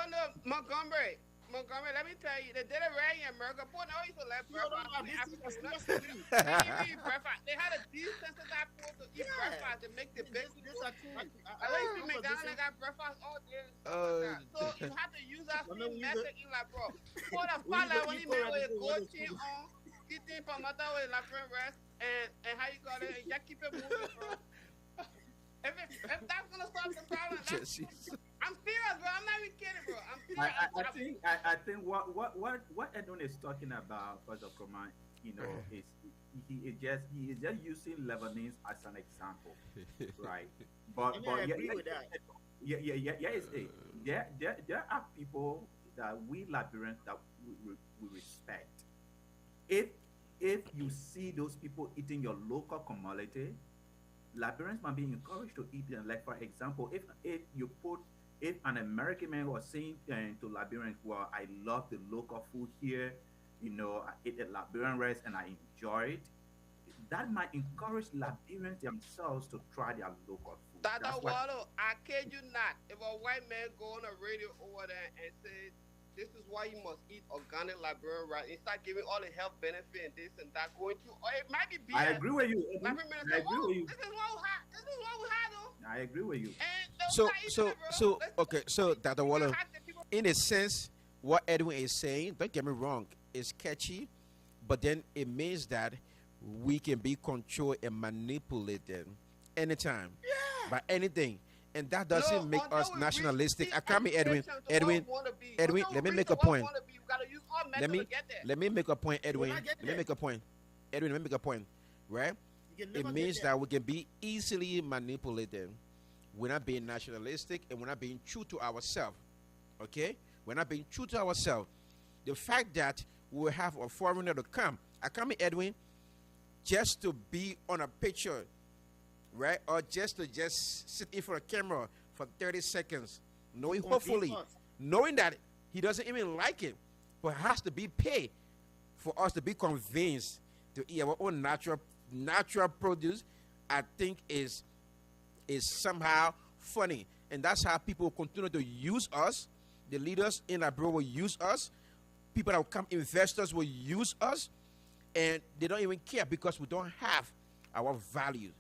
Montgomery, let me tell you, they did it right in America. Boy, no, used to let No, breakfast. I'm We listening Africans, seriously. they didn't eat breakfast. They had a desensitized food to eat Yeah. breakfast to make the This basic. are I like to McDonald's got breakfast all day. So you have to use that I same mean, we method in like, bro. For the we fat go like when you eat make Korean with a before we gold go to chain school. on, eating from mother with like rest and how you call it, and just keep it moving, bro. If that's gonna solve the problem, Jesse. I'm serious, bro. I'm not even kidding, bro. I'm I serious. think what Edwin is talking about, Pastor Kroma, is he is just using Lebanese as an example, right? I But mean, I yeah, agree with that. there are people that we Liberians that we respect. If you see those people eating your local commodity, Liberians might be encouraged to eat them. Like for example, if an American man was saying to Liberians, "Well, I love the local food here. I eat a Liberian rice and I enjoy it," that might encourage Liberians themselves to try their local food. Tata That's why Waldo, I kid you not. If a white man go on the radio over there and say, this is why you must eat organic Liberian rice, and start giving all the health benefit and this and that, going to, or it might be BS. I agree with you. Edwin. Liberian man I say, agree oh, with you. this is what we had. This is what we had, though. I agree with you. And they'll start eating it, bro. Let's- Okay, so Dr. we Waller, gotta have the people- in a sense, what Edwin is saying, don't get me wrong, is catchy, but then it means that we can be controlled and manipulated anytime by anything. And that doesn't No, make until us we nationalistic. reach I can't be Edwin. education to Edwin, what we wanna be. Edwin, Until let we me reach make to a what we point. wanna be, we gotta use all Let methods me to get there. let me make a point, Edwin. not get Let me there. make a point. Edwin, let me make a point. Right? You can It never means get there. that we can be easily manipulated. We're not being nationalistic and we're not being true to ourselves. Okay? We're not being true to ourselves. The fact that we have a foreigner to come, I come in, Edwin, just to be on a picture, right? Or just to sit in front of a camera for 30 seconds, knowing hopefully, us. knowing that he doesn't even like it, but has to be paid for us to be convinced to eat our own natural produce. I think is somehow funny, and that's how people continue to use us. The leaders in our borough will use us. People that will come, investors will use us, and they don't even care because we don't have our values.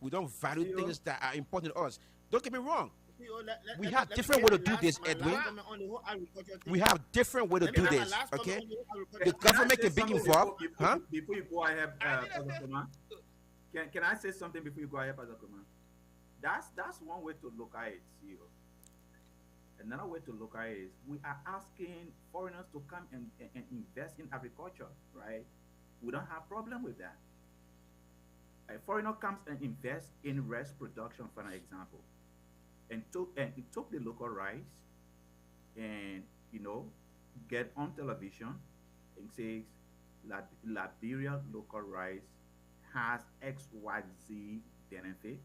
We don't value CEO. things that are important to us. Don't get me wrong. CEO, We have let me different get way to do this, my last Edwin. Right. comment on the whole agriculture We thing. have different way to Let me do have my this. last comment Okay, on the whole the agriculture thing. Can I government say can be something involved, huh? before you go ahead, I need to Pastor say Clement? Can I say something before you go ahead, Pastor Clement? That's one way to look at it, CEO. Another way to look at it is we are asking foreigners to come and invest in agriculture, right? We don't have problem with that. A foreigner comes and invests in rice production, for an example, and it took the local rice and get on television and says Liberia local rice has XYZ benefits.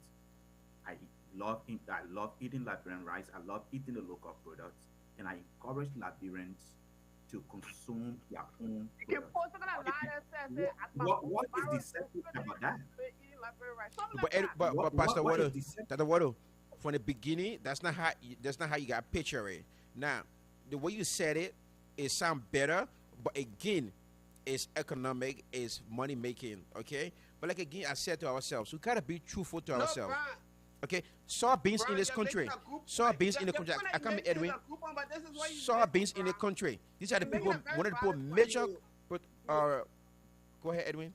I love eating Liberian rice. I love eating the local products, and I encourage Liberians to consume their own Can products. post it on a It- lie that says what, it at my what is borrow deceptive about that? eating like very right. Something But like that. Pastor What is Water, deceptive? Dr. Water, from the beginning, that's not how you got picture it. Now, the way you said it, it sound better, but again, it's economic, it's money making. Okay, but like again, I said to ourselves, we gotta be truthful to No, ourselves. Brian. Okay, soybeans in Brian, this you're country, making a group. soybeans in the You're country. putting I come it Edwin. a group on, but this is what you Soybeans in the Brian. country. These are the You're making people. a very One of the people valid point. major. But go ahead, Edwin.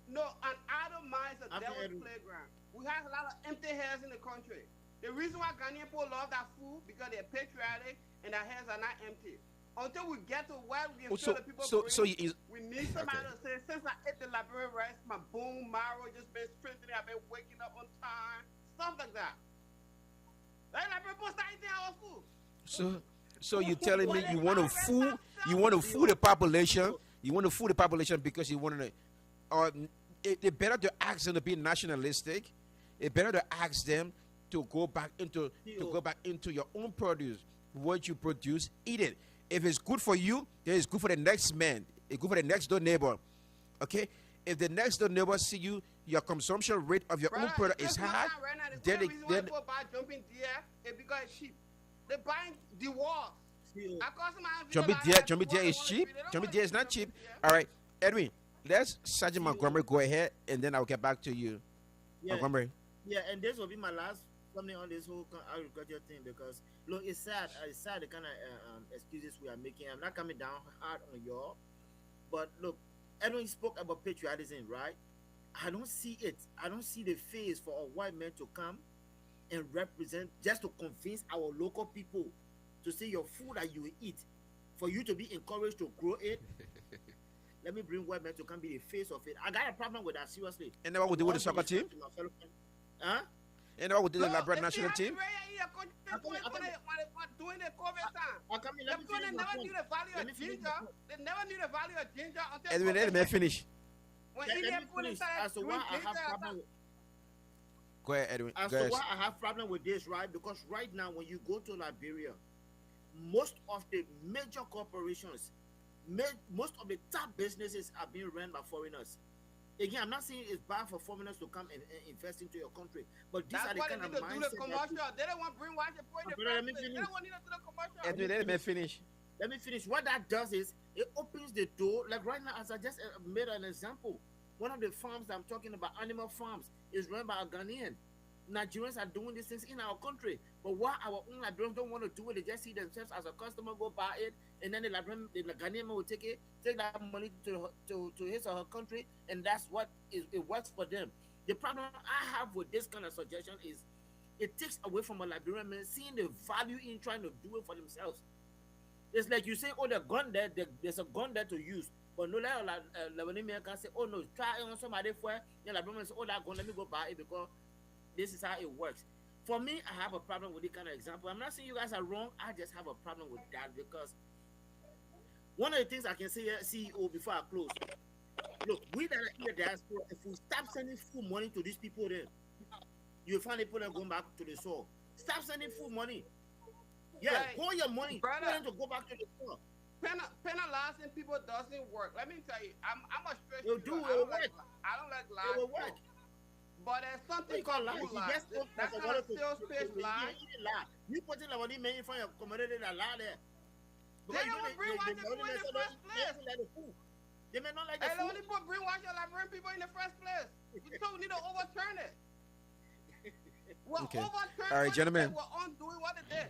No, an idle mind is a After devil's Edwin. playground. We have a lot of empty heads in the country. The reason why Ghanaian people love that food because they're patriotic and their heads are not empty. Until we get to where we can Oh, feel the people breathe, we need somebody to say, since I ate the Liberian rice, my bone marrow just been strengthening, I've been waking up on time, stuff like that. Like Liberian people start eating our food. So you telling me you want to fool the population, because you want to, or it better to ask them to be nationalistic. It better to ask them to go back into your own produce, what you produce, eat it. If it's good for you, then it's good for the next man. It's good for the next door neighbor. Okay? If the next door neighbor see you, your consumption rate of your own product is high, then the reason why people buy jumping deer is because it's cheap. They're buying the walls. Jumping deer is cheap. Jumping deer is not cheap. All right, Edwin, let's Sergeant Montgomery go ahead, and then I'll get back to you. Yeah, Montgomery. yeah, and this will be my last something on this whole agriculture thing because look, it's sad. It's sad the kind of excuses we are making. I'm not coming down hard on y'all, but look, Edwin spoke about patriotism, right? I don't see it. I don't see the face for a white man to come and represent just to convince our local people to say your food that you eat, for you to be encouraged to grow it. Let me bring white men to come be the face of it. I got a problem with that, seriously. And then what we do with the soccer team? Huh? And then what we do with the Liberian national team? During the COVID time, they never knew the value of ginger. They never knew the value of ginger until Edwin, let me finish. when Let me Indian people finish. started As to doing why I ginger. have problem with Go ahead, Edwin. As Go to ahead. why I have problem with this, right? Because right now, when you go to Liberia, most of the major corporations, most of the top businesses are being run by foreigners. Again, I'm not saying it's bad for foreigners to come and invest into your country, but these That's are the why kind they of need to do the mindset. commercial. They don't want to bring white people in the Brother, let first me place. They finish. don't want to do the commercial. Edwin, let me finish. Let me finish. What that does is it opens the door. Like right now, as I just made an example, one of the farms I'm talking about, animal farms, is run by a Ghanaian. Nigerians are doing these things in our country, but why our own Liberians don't want to do it? They just see themselves as a customer, go buy it, and then the Ghanaian man will take that money to his or her country, and that's what it works for them. The problem I have with this kind of suggestion is it takes away from a Liberian man seeing the value in trying to do it for themselves. It's like you say, oh, the gun there, there's a gun there to use. But no, like Lebanese man can say, oh no, try it on somebody for it. Then Liberian say, oh, that gun, let me go buy it because this is how it works. For me, I have a problem with this kind of example. I'm not saying you guys are wrong. I just have a problem with that because one of the things I can say here, CEO, before I close, look, we that are in the diaspora, if we stop sending food money to these people, then you'll find people that going back to the soil. Stop sending food money. Yeah, Right. hold your money. Brother. Tell them to go back to the soil. Penalizing people doesn't work. Let me tell you, I'm a straight It'll shooter. do, it'll work. I don't like It lies. will work. But there's What something you call called lie? food You lies. just don't That's like not a to sales pitch lie. lie. You putting the money in front of your community that lie there. They don't want to bring white people in the first place. They may not like the Hey, food. only bring white Liberian people in the first place. We need to overturn it. We're Okay. overturned All right, what they did. gentlemen. We're undoing what they did.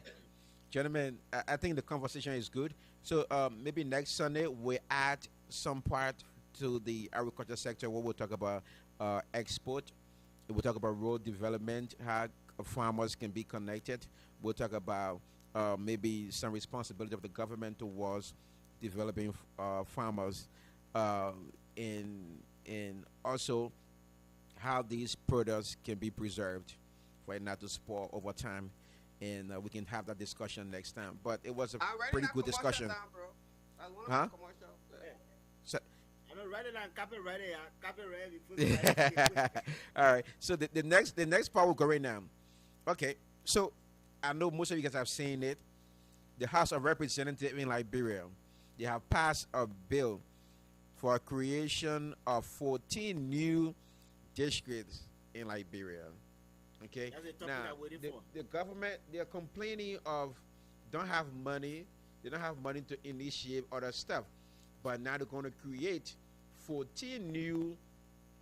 Gentlemen, I think the conversation is good. So maybe next Sunday we add some part to the agriculture sector where we'll talk about export. We'll talk about road development, how farmers can be connected. We'll talk about maybe some responsibility of the government towards developing farmers, uh, and also how these products can be preserved for it not to spoil over time. And we can have that discussion next time. But it was a I'm writing pretty that good commercial discussion. down, bro. That's one of my Huh? commercials. Yeah. So, I'm not writing on copyright. Copyright before. all right. So the next part will go right now. Okay. So I know most of you guys have seen it. The House of Representatives in Liberia, they have passed a bill for a creation of 14 new districts in Liberia. Okay. That's the topic Now I'm waiting the, for. the government, they are complaining of don't have money. They don't have money to initiate other stuff, but now they're going to create 14 new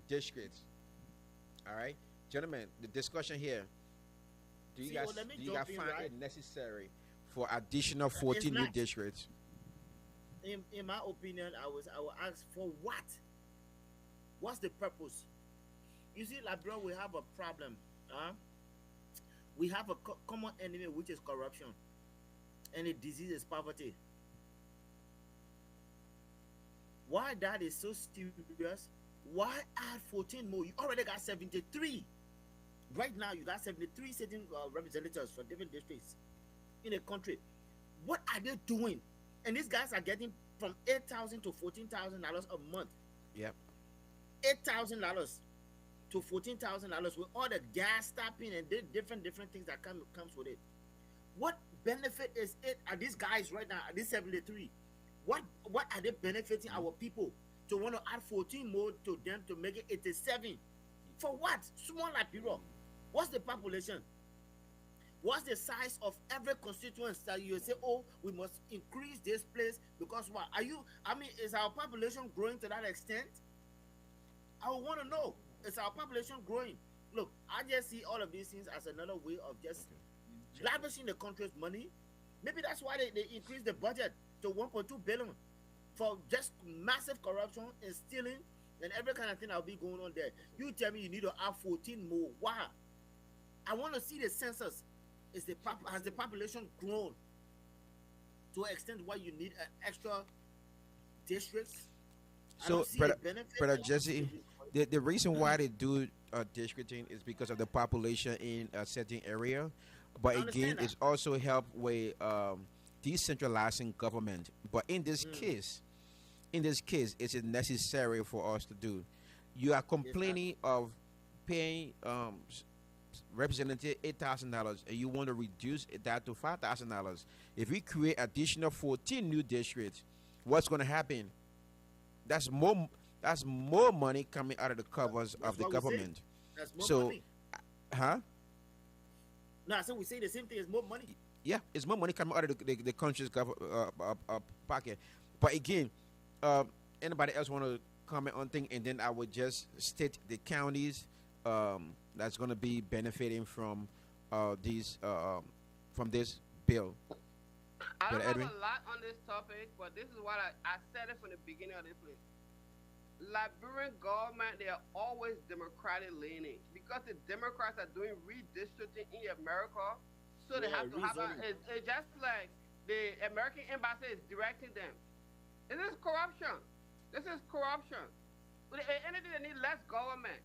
districts. All right, gentlemen, the discussion here. Do you See, guys well, let me do you guys jump in, find right? it necessary for additional 14 new not. districts? In my opinion, I will ask for what? What's the purpose? You see, Liberia, we have a problem. We have a common enemy, which is corruption, and the disease is poverty. Why that is so serious? Why add 14 more? You already got 73. Right now, you got 73 sitting representatives for different districts in the country. What are they doing? And these guys are getting from $8,000 to $14,000 a month. Yep. $8,000 to $14,000 with all the gas stopping and different things that comes with it. What benefit is it? Are these guys right now? Are these 73? What are they benefiting our people to want to add 14 more to them to make it 87? For what? Small Liberia. What's the population? What's the size of every constituency that you say, oh, we must increase this place because what? Is our population growing to that extent? I want to know. Is our population growing? Look, I just see all of these things as another way of just lavishing the country's money. Maybe that's why they increased the budget to 1.2 billion for just massive corruption and stealing and every kind of thing that'll be going on there. You tell me you need to add 14 more. Why? I want to see the census. Has the population grown to an extent why you need an extra districts? So, brother Jesse, the reason why they do districting is because of the population in a certain area, but again, it's also help with decentralizing government. But in this case, it's necessary for us to do. You are complaining of paying representative $8,000, and you want to reduce that to $5,000. If we create additional 14 new districts, what's going to happen? That's more money coming out of the covers of the government. That's more money. Huh? No, so we say the same thing. It's more money. Yeah, it's more money coming out of the country's pocket. But again, anybody else want to comment on thing, and then I would just state the counties that's going to be benefiting from this bill. I don't Brother have Edwin? a lot on this topic, but this is what I said it from the beginning of this place. Liberian government, they are always democratic leaning because the Democrats are doing redistricting in America, so they have to have it's just like the American embassy is directing them. This is corruption. This is corruption. Anything that need less government.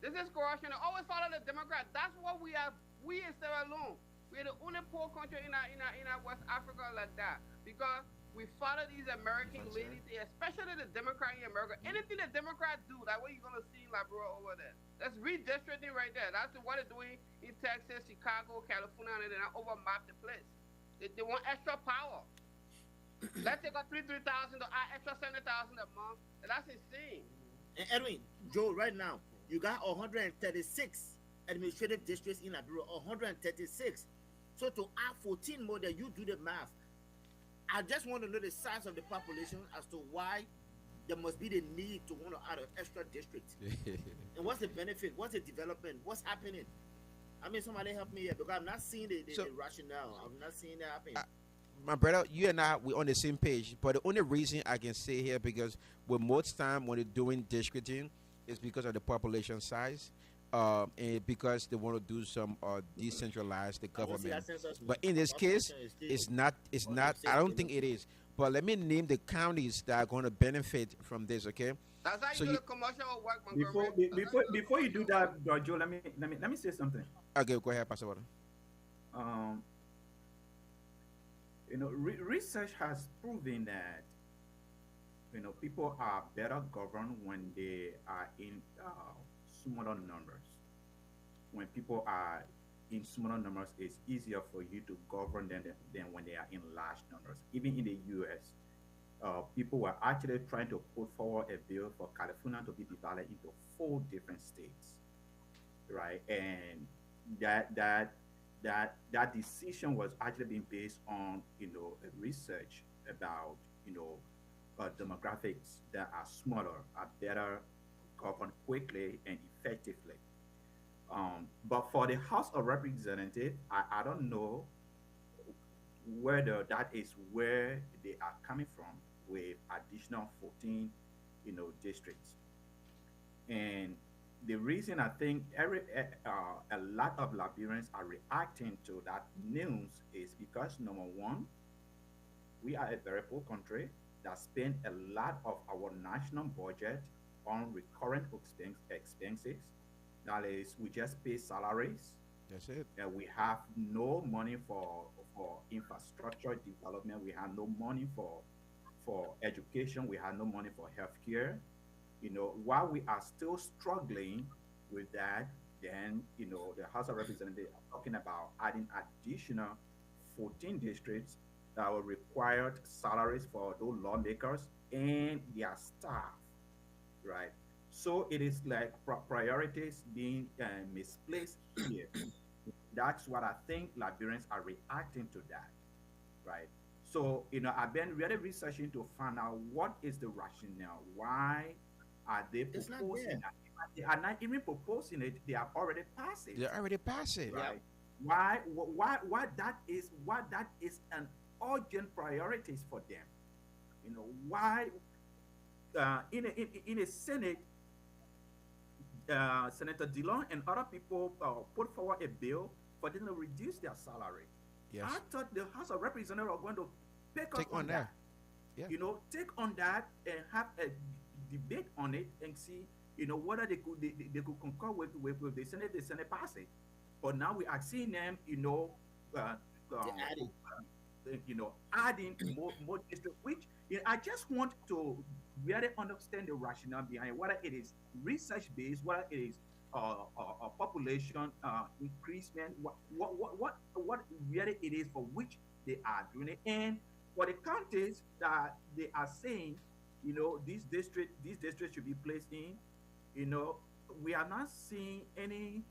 This is corruption. They always follow the Democrats. That's what we are. We in Sierra Leone, we're the only poor country in our West Africa like that because we follow these American leaders, especially the Democrat in America. Anything the Democrats do, that's what you're gonna see in Liberia over there. That's redistricting right there. That's what they're doing in Texas, Chicago, California, and then overmap the place. They want extra power. Let's take out 3,000 to add extra 70,000 a month. And that's insane. And Edwin, Joe, right now, you got 136 administrative districts in Liberia, 136. So to add 14 more, then you do the math. I just want to know the size of the population as to why there must be the need to want to add an extra district. And what's the benefit? What's the development? What's happening? I mean, somebody help me here because I'm not seeing So, the rationale. I'm not seeing that happen. uh, my brother, you and I, we're on the same page. But the only reason I can say here, because with most time when they're doing districting, is because of the population size, and because they want to do some decentralize the I want to see government. that census But more. in Our this case, population is it's still not. It's on the not. same I don't level. think it is. But let me name the counties that are going to benefit from this. Okay, That's how you so do you the commercial work, Before Montgomery. be- That's how you before do the before you do commercial work. that, Joe, let me say something. okay? Go ahead, Pastor Water. Um, research has proven that people are better governed when they are in smaller numbers. When people are in smaller numbers, it's easier for you to govern than when they are in large numbers. Even in the U.S., people were actually trying to put forward a bill for California to be divided into four different states, right? And that decision was actually being based on a research about demographics that are smaller, are better governed quickly and effectively. But for the House of Representatives, I don't know whether that is where they are coming from with additional 14 districts. And the reason I think a lot of Liberians are reacting to that news is because number one, we are a very poor country that spend a lot of our national budget on recurrent expenses. That is, we just pay salaries. That's it. We have no money for infrastructure development. We have no money for education. We have no money for healthcare. While we are still struggling with that, then the House of Representatives are talking about adding additional 14 districts that will require salaries for those lawmakers and their staff, right? So it is like priorities being misplaced here. That's what I think Liberians are reacting to that, right? So, I've been really researching to find out what is the rationale. Why are they It's not proposing there. that? They are not even proposing it, they have already passed it, They already passed it. Yep. right? Why that is an urgent priorities for them. Why in a Senate, Senator Dillon and other people put forward a bill for them to reduce their salary. Yes. I thought the House of Representatives are going to pick up Take on on that. that. Yeah. Take on that and have a debate on it and see, whether they could concur with the Senate pass it. But now we are seeing them, uh, They um, added. adding more district, which I just want to really understand the rationale behind it, whether it is research based, whether it is population increasement, what really it is for which they are doing it, and for the counties that they are saying, these districts should be placed in, you know, we are not seeing any,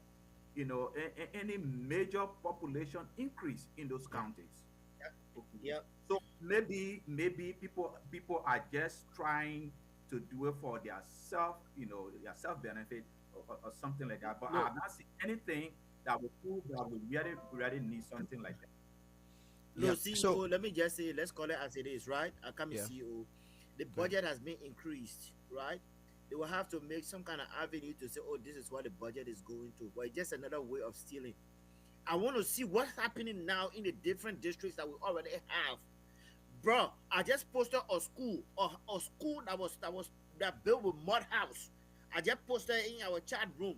any major population increase in those Yeah. counties. Yep. Okay. Yep. So maybe people are just trying to do it for their self benefit, or something like that. But I No, have not seen anything that will prove that we really need something like that. no, Yeah. So CEO. Let me just say, let's call it as it is, right? I come yeah. CEO. The Go ahead. budget has been increased, right? They will have to make some kind of avenue to say, oh, this is what the budget is going to. But it's just another way of stealing. I want to see what's happening now in the different districts that we already have. Bro, I just posted a school that built with mud house. I just posted in our chat room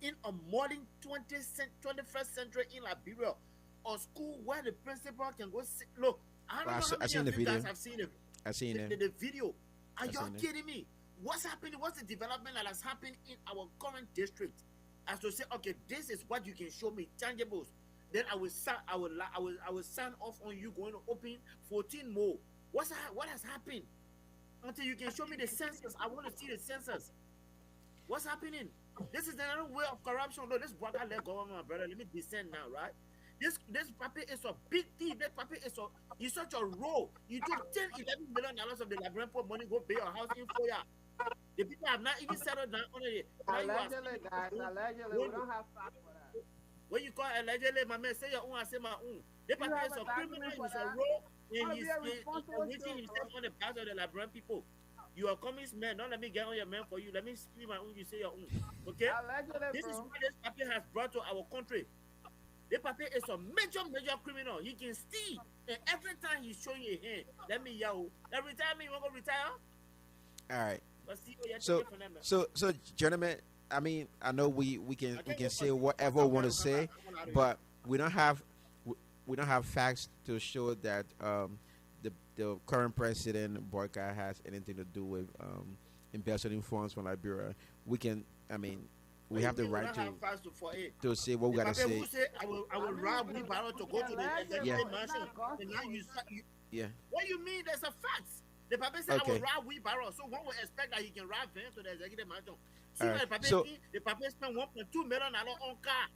in a modern 21st century in Liberia, a school where the principal can go sit. Look, I Well, don't know how I many seen of the you guys video. have seen it, I seen it. the video. Are I y'all seen it. kidding me? What's happening? What's the development that has happened in our current district? As to say, okay, this is what you can show me tangibles. Then I will sign off on you going to open 14 more. What has happened? Until you can show me the census, I want to see the census. What's happening? This is another way of corruption. Look, this worker let government, my brother. Let me descend now, right? This puppy is a big thief. That puppy is he's such a row. You took 10, $11 million of the Liberian poor money, go pay your house in 4 years. The people have not even settled down on it. Now you are Allegedly, guys, allegedly, we going to don't have facts for that. When you call allegedly, my man, say your own, I say my own. The You paper have is a a criminal, document for he's a that? rogue, and I'll be a he's responsible waiting himself chauffeur. on the backs of the Liberian people. You are coming, man. Don't let me get on your man for you. Let me speak my own. You say your own. Okay? Allegedly, This is bro. what this paper has brought to our country. The paper is a major criminal. He can steal. And every time he's showing a hand, let me yell. Every time you want to retire, All right. but see what you're So, taking from them. gentlemen, I mean, I know we can I we can't can go say for whatever we want to I'm say, out of here. but we we don't have facts to show that the current president Boyka has anything to do with embezzling funds from Liberia. We can, I mean, we have the right to say what we gotta say. Who say I will rob wheelbarrow to go to the executive Yeah. mansion, and now you Yeah. what you mean? There's a fact. The papa said I will Okay. rob wheelbarrow, so one will expect that he can rob van to the executive mansion. See All what right. the papa So- the papa spent $1.2 million on car,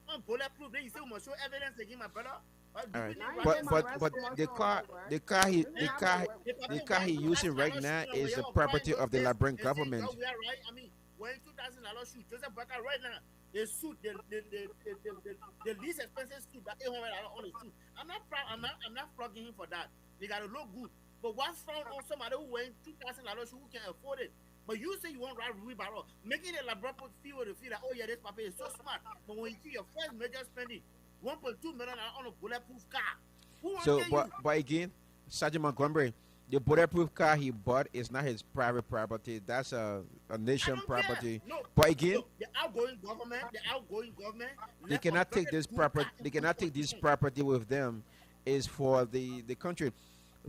on bulletproof. Then you say we must show evidence against my brother. All right. Now you But get my but rest but promotion the car on, right? the car he This the is how car it works. the car he using right now is the property of the Liberian government. We are right. I mean, when $2,000 shoot, Joseph Baka right now, the suit, the least expensive suit, that $800 on the suit. I'm not flogging him for that. They gotta look good. But what's found on somebody who wearing $2,000 who can afford it? But you say you want to ride wheelbarrow, making the laboratory feel that oh yeah, this papa is so smart. But when you see your first major spending, $1.2 million on a bulletproof car, who wants So, to you? but again, Sergeant Montgomery, the bulletproof car he bought is not his private property. That's a nation I don't property. care. No, But again, look, the outgoing government, they left cannot a take very this good property. car They in cannot good take this condition. property with them. Is for the country.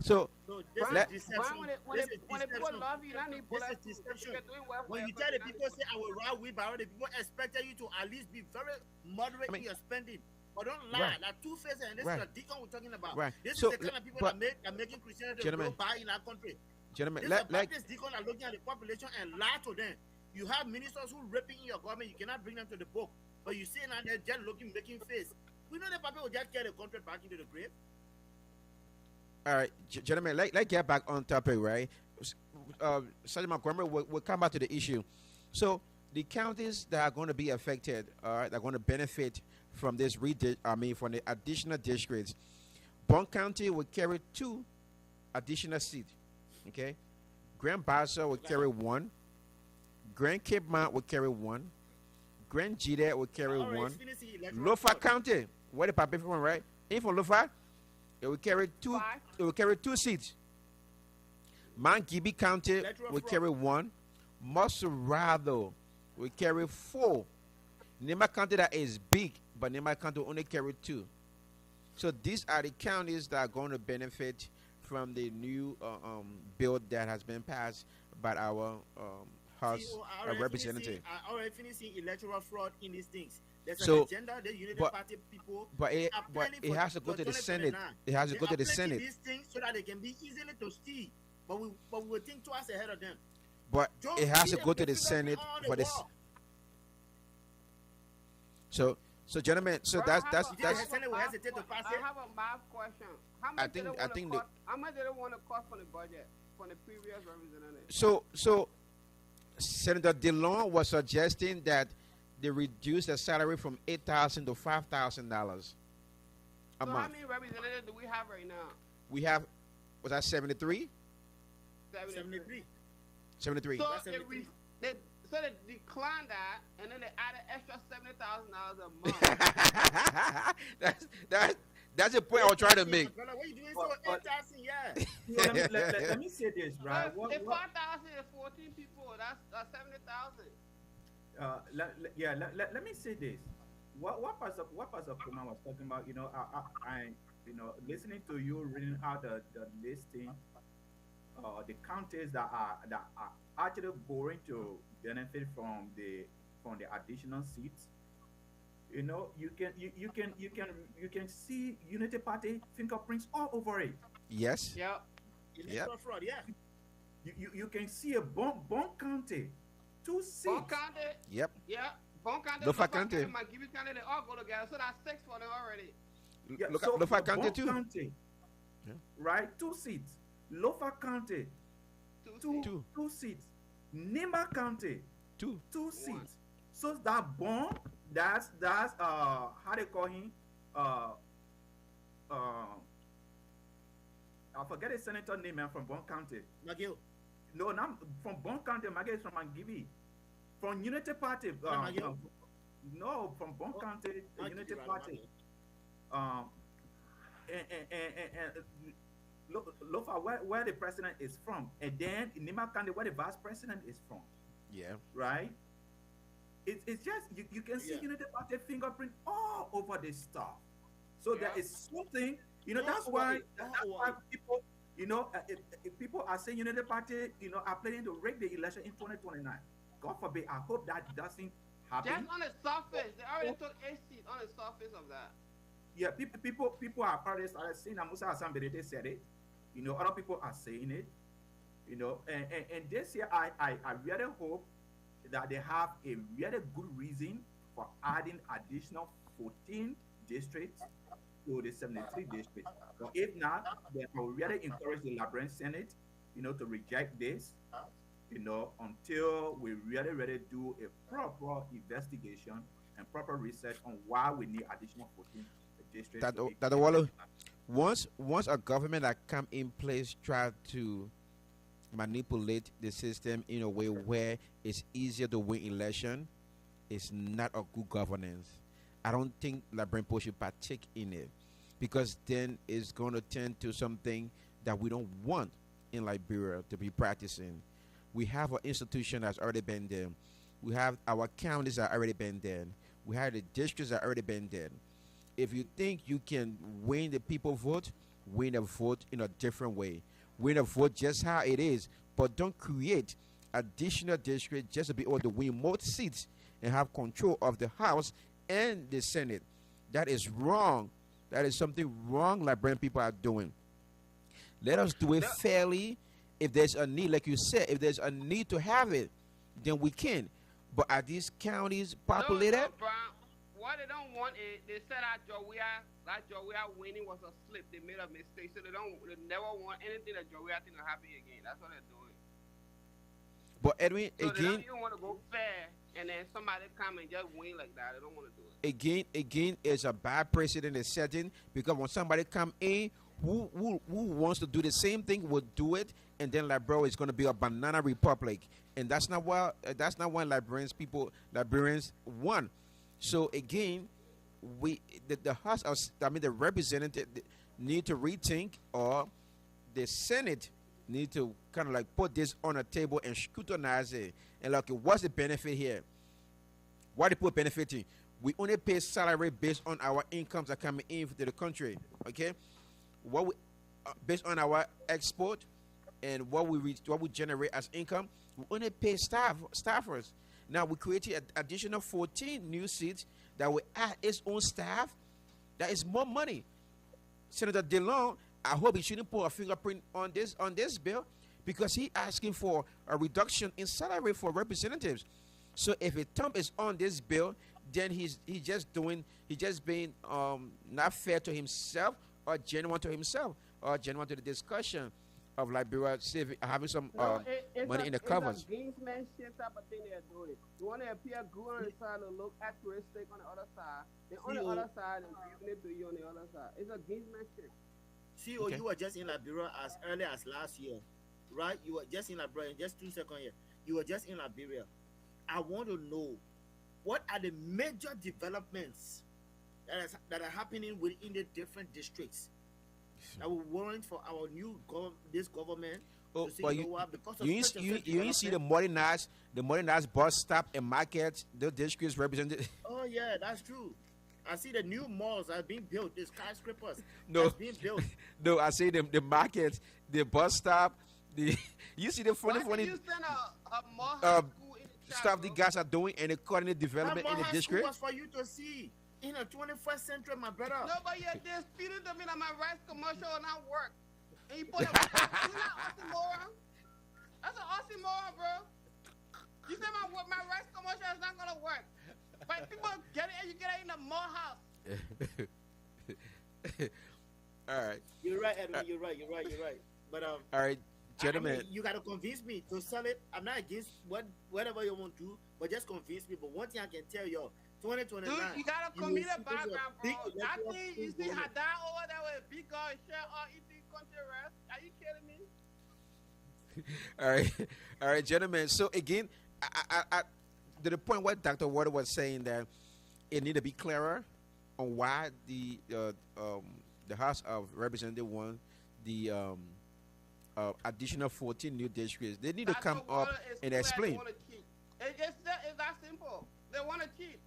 So No, this Let- is deception. When This when is people deception. love you, not need This is bulletproof. deception. You can do it well When for you tell the everybody, people not say I will ride wheelbarrow, the people expected you to at least be very moderate I mean- in your spending. But don't lie. Right. Like two-faced, and this Right. is the deacon we're talking about. Right. This So, is the kind of people but- that are making Christianity Gentlemen. grow by in our country. gentlemen, This is let Baptist deacon are looking at the population and lie to them. You have ministers who raping in your government. You cannot bring them to the book. But you see now they're just looking, making face. We know that people will just carry the country back into the grave. all right, gentlemen, let's get back on topic, right? Sergeant Montgomery, we'll come back to the issue. So the counties that are going to be affected, that are going to benefit from this from the additional districts. Bond County will carry 2 additional seats. Okay, Grand Bassa will carry 1. Grand Cape Mount will carry 1. Grand Jide will carry Already 1. finished the electoral Lofa fraud. County, where the paper from, right? In from Lofa, it will carry 2. 5. It will carry 2 seats. Mount Gibby County Electoral will fraud. carry 1. Mosurado will carry 4. Nema County that is big, but Nema County will only carry 2. So these are the counties that are going to benefit from the new bill that has been passed by our House See, representative. I already finished seeing electoral fraud in these things. There's So, an agenda. The United but- Party people. But it, are but planning it for- has to go for to the Senate. 2029. It has to They go to are the planning Senate. These things so that they can be easily to steal. But we will think twice ahead of them. But Don't it has see to them go to the putting them Senate on the for this. wall. So gentlemen, so Bro, that's I that's have a- that's The Senate will I have hesitate to a- pass I it. have a math question. How I much think- did it I want think to the- cost? How much did it want to cost for the budget from the previous representative? so Senator DeLong was suggesting that they reduce the salary from $8,000 to $5,000 a So how month. many representatives do we have right now? We have, was that 73? 73. 73. So That's they, 73. so they declined that, and then they added extra $70,000 a month. that's the point I was trying to make. Brother, what you doing But- so but- 8,000? Yeah. Let me say this, right? If 5,000 is 14 people, that's 70,000. Let me say this. What Pastor Kuma was talking about, I listening to you reading out the listing, the counties that are actually going to benefit from the additional seats. You can see Unity Party fingerprints all over it. Yes. Yep. Electoral fraud, yeah. You can see a Bon County, 2 seats. Bon County, Yep. yeah. Bon County, Lofa County. Magibby County, they all go together. So that's 6 for them already. Yeah, Look so at Lofa for County Bon too. County, Yeah. right? 2 seats. Lofa County, Two. Two. 2 seats. Nimba County, 2. 2 seats. So that Bon that's how they call him. Uh, uh, I forget his senator name, man, from Bon County. McGill. No, not from Bon County. Maggie is from Mangibi. From Unity Party. Not McGill. No, from Bon Oh, County, the Unity McGill, rather Party. McGill. Um, and look for where the president is from, and then in Nima County, where the vice president is from, Yeah. right? It's just you can see Yeah. Unity Party fingerprint all over this stuff. So there Yeah. is something, that's All why over it. that's All why over it. people, if people are saying Unity Party, are planning to rig the election in 2029. God forbid. I hope that doesn't happen. Just on the surface, they already took 8 seats on the surface of that. Yeah, people are already started saying that Musa Hassan Berete said it. Other people are saying it. And this year I really hope that they have a really good reason for adding additional 14 districts to the 73 districts. But if not, then I will really encourage the Liberian Senate, to reject this, until we really do a proper investigation and proper research on why we need additional 14 districts. That to be that Owolo, once a government that come in place try to manipulate the system in a way where it's easier to win election, it's not a good governance. I don't think Liberian people should partake in it, because then it's going to tend to something that we don't want in Liberia to be practicing. We have an institution that's already been there. We have our counties that already been there. We have the districts that already been there. If you think you can win the people vote, win a vote in a different way. Win a vote just how it is, but don't create additional districts just to be able to win more seats and have control of the House and the Senate. That is wrong. That is something wrong Liberian people are doing. Let us do it No. fairly. If there's a need, like you said, if there's a need to have it, then we can. But are these counties populated? No, Brown. What they don't want is they said that Joria winning was a slip. They made a mistake, so they never want anything that Joria thing to happen again. That's what they're doing. But Edwin, So they again, don't even want to go fair, and then somebody come and just win like that. They don't want to do it. again, is a bad precedent is setting, because when somebody come in who wants to do the same thing will do it, and then Liberia is going to be a banana republic, and that's not what Liberians want. So again, the House, the representative need to rethink, or the Senate need to kind of like put this on a table and scrutinize it, and like, what's the benefit here? What people benefiting? We only pay salary based on our incomes that coming in to the country. Okay, based on our export and what we generate as income, we only pay staffers. Now we created an additional 14 new seats that will add its own staff. That is more money. Senator DeLong, I hope he shouldn't put a fingerprint on this bill, because he asking for a reduction in salary for representatives. So if a thumb is on this bill, then he's just being not fair to himself, or genuine to himself, or genuine to the discussion of Liberia having some money in the covers. It's a gamesmanship type of thing they're doing. You want to appear good on the side and look altruistic on the other side. Then on the other side, and giving it to you on the other side. It's a gamesmanship. CEO, Okay. you were just in Liberia as early as last year, right? You were just in Liberia. Just 2 seconds here. You were just in Liberia. I want to know, what are the major developments that are happening within the different districts that will warrant for our this government Oh, to say, but you know what, because of you such and such you see the development. modernized bus stop and market, the districts represented. Oh yeah, that's true. I see the new malls are being built, the skyscrapers No. that's being built. No, I say the market, the bus stop, the you see the Why funny did you send a more uh, high school in the chat, stuff the bro? guys are doing, and the coordinate That development in the High School district. was for you to see in the 21st century, my brother. No, but you're disputing to me that my rice commercial will not work. And you put it, isn't that oxymoron? That's an oxymoron, bro. You said my rice commercial is not gonna work. But people get educated in the mall house. All right, You're right, Edwin. You're right. But all right, gentlemen. I mean, you gotta convince me to sell it. I'm not against whatever you want to, but just convince me. But one thing I can tell you, Dude, 2029, you got a you will comedic see there's a background, big bro. I electoral think you thing see going on. Haddad over there with a big guy shirt or eating country rest. Are you kidding me? All right, all right, gentlemen. So again, I to the point what Dr. Water was saying that it need to be clearer on why the House of Representatives won the additional 14 new districts. They need to come Dr. up Water is and clear they explain. want to cheat. It's that simple. They want to cheat.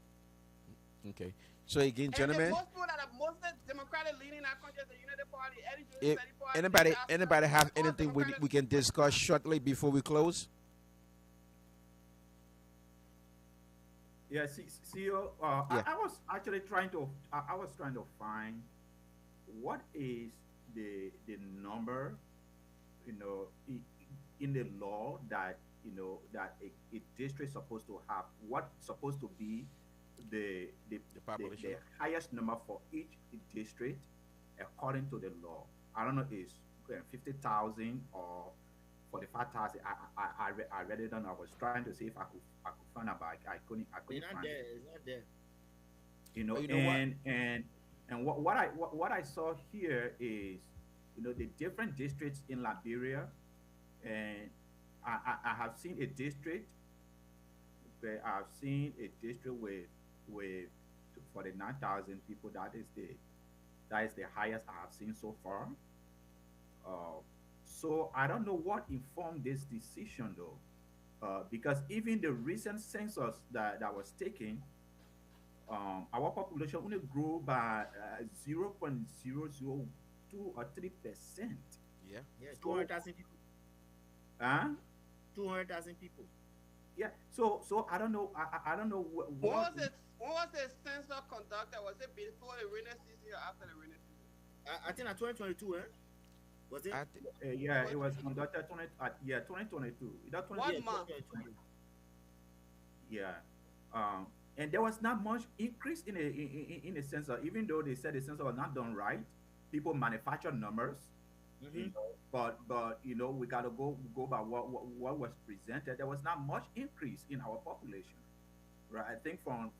Okay. So again, And the gentlemen, most people that are most democratic leading our country is the United Party, Eddie if Study Party. anybody have all anything Democratic. we can discuss shortly before we close? Yeah, CEO. Yeah. I was actually I was trying to find what is the number, in the law that that a district is supposed to have. What's supposed to be The population. the highest number for each district according to the law. I don't know if it's 50,000 or 45,000. I read it down. I was trying to see if I could find out, but I couldn't It's not find there. it. It's not there. But you know what? And what I saw here is the different districts in Liberia, and I have seen a district where I've seen a district with 49,000 people. That is the highest I have seen so far. So I don't know what informed this decision though, because even the recent census that was taken, our population only grew by 0.002 or 3%. Yeah. Yeah, So, 200,000 people. huh? 200,000 people. Yeah. So I don't know. I don't know When what. was the census conducted? Was it before the rainy season or after the rainy season? I think at 2022, was it? I think Yeah, it was conducted 2022. That 20, What Yeah, month? 2022. yeah. And there was not much increase in the census, even though they said the census was not done right. People manufactured numbers, Mhm. but we gotta go by what was presented. There was not much increase in our population, right? I think from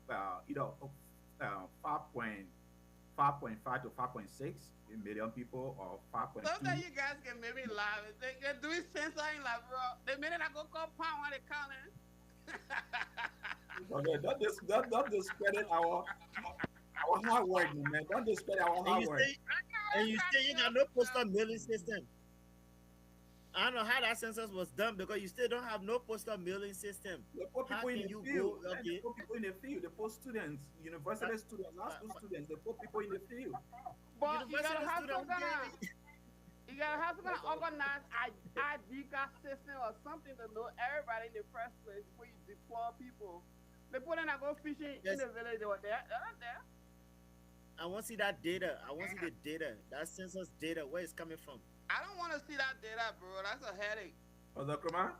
5.5 to 5.6 million people, or 5.2. Sometimes you guys can make me laugh. They're doing census in like, bro. The minute I go call pound when they counting. Okay, don't discredit our hard work, man. Don't discredit our And hard you work. say, you got no postal mailing system. I don't know how that census was done because you still don't have no postal mailing system. They put How people in can the you field. go? Man. They Okay. put people in the field. They put students, university students, high school students. They put people in the field. But you University gotta have students some kind getting- of, you gotta have some kind of organized ID card system or something to know everybody in the first place before you deploy people. They put in a go fishing in Yes. the village. They were there. They're not there. I want to see that data. I want to see the data. That census data, where it's coming from. I don't want to see that data, bro. That's a headache. Ozakrama,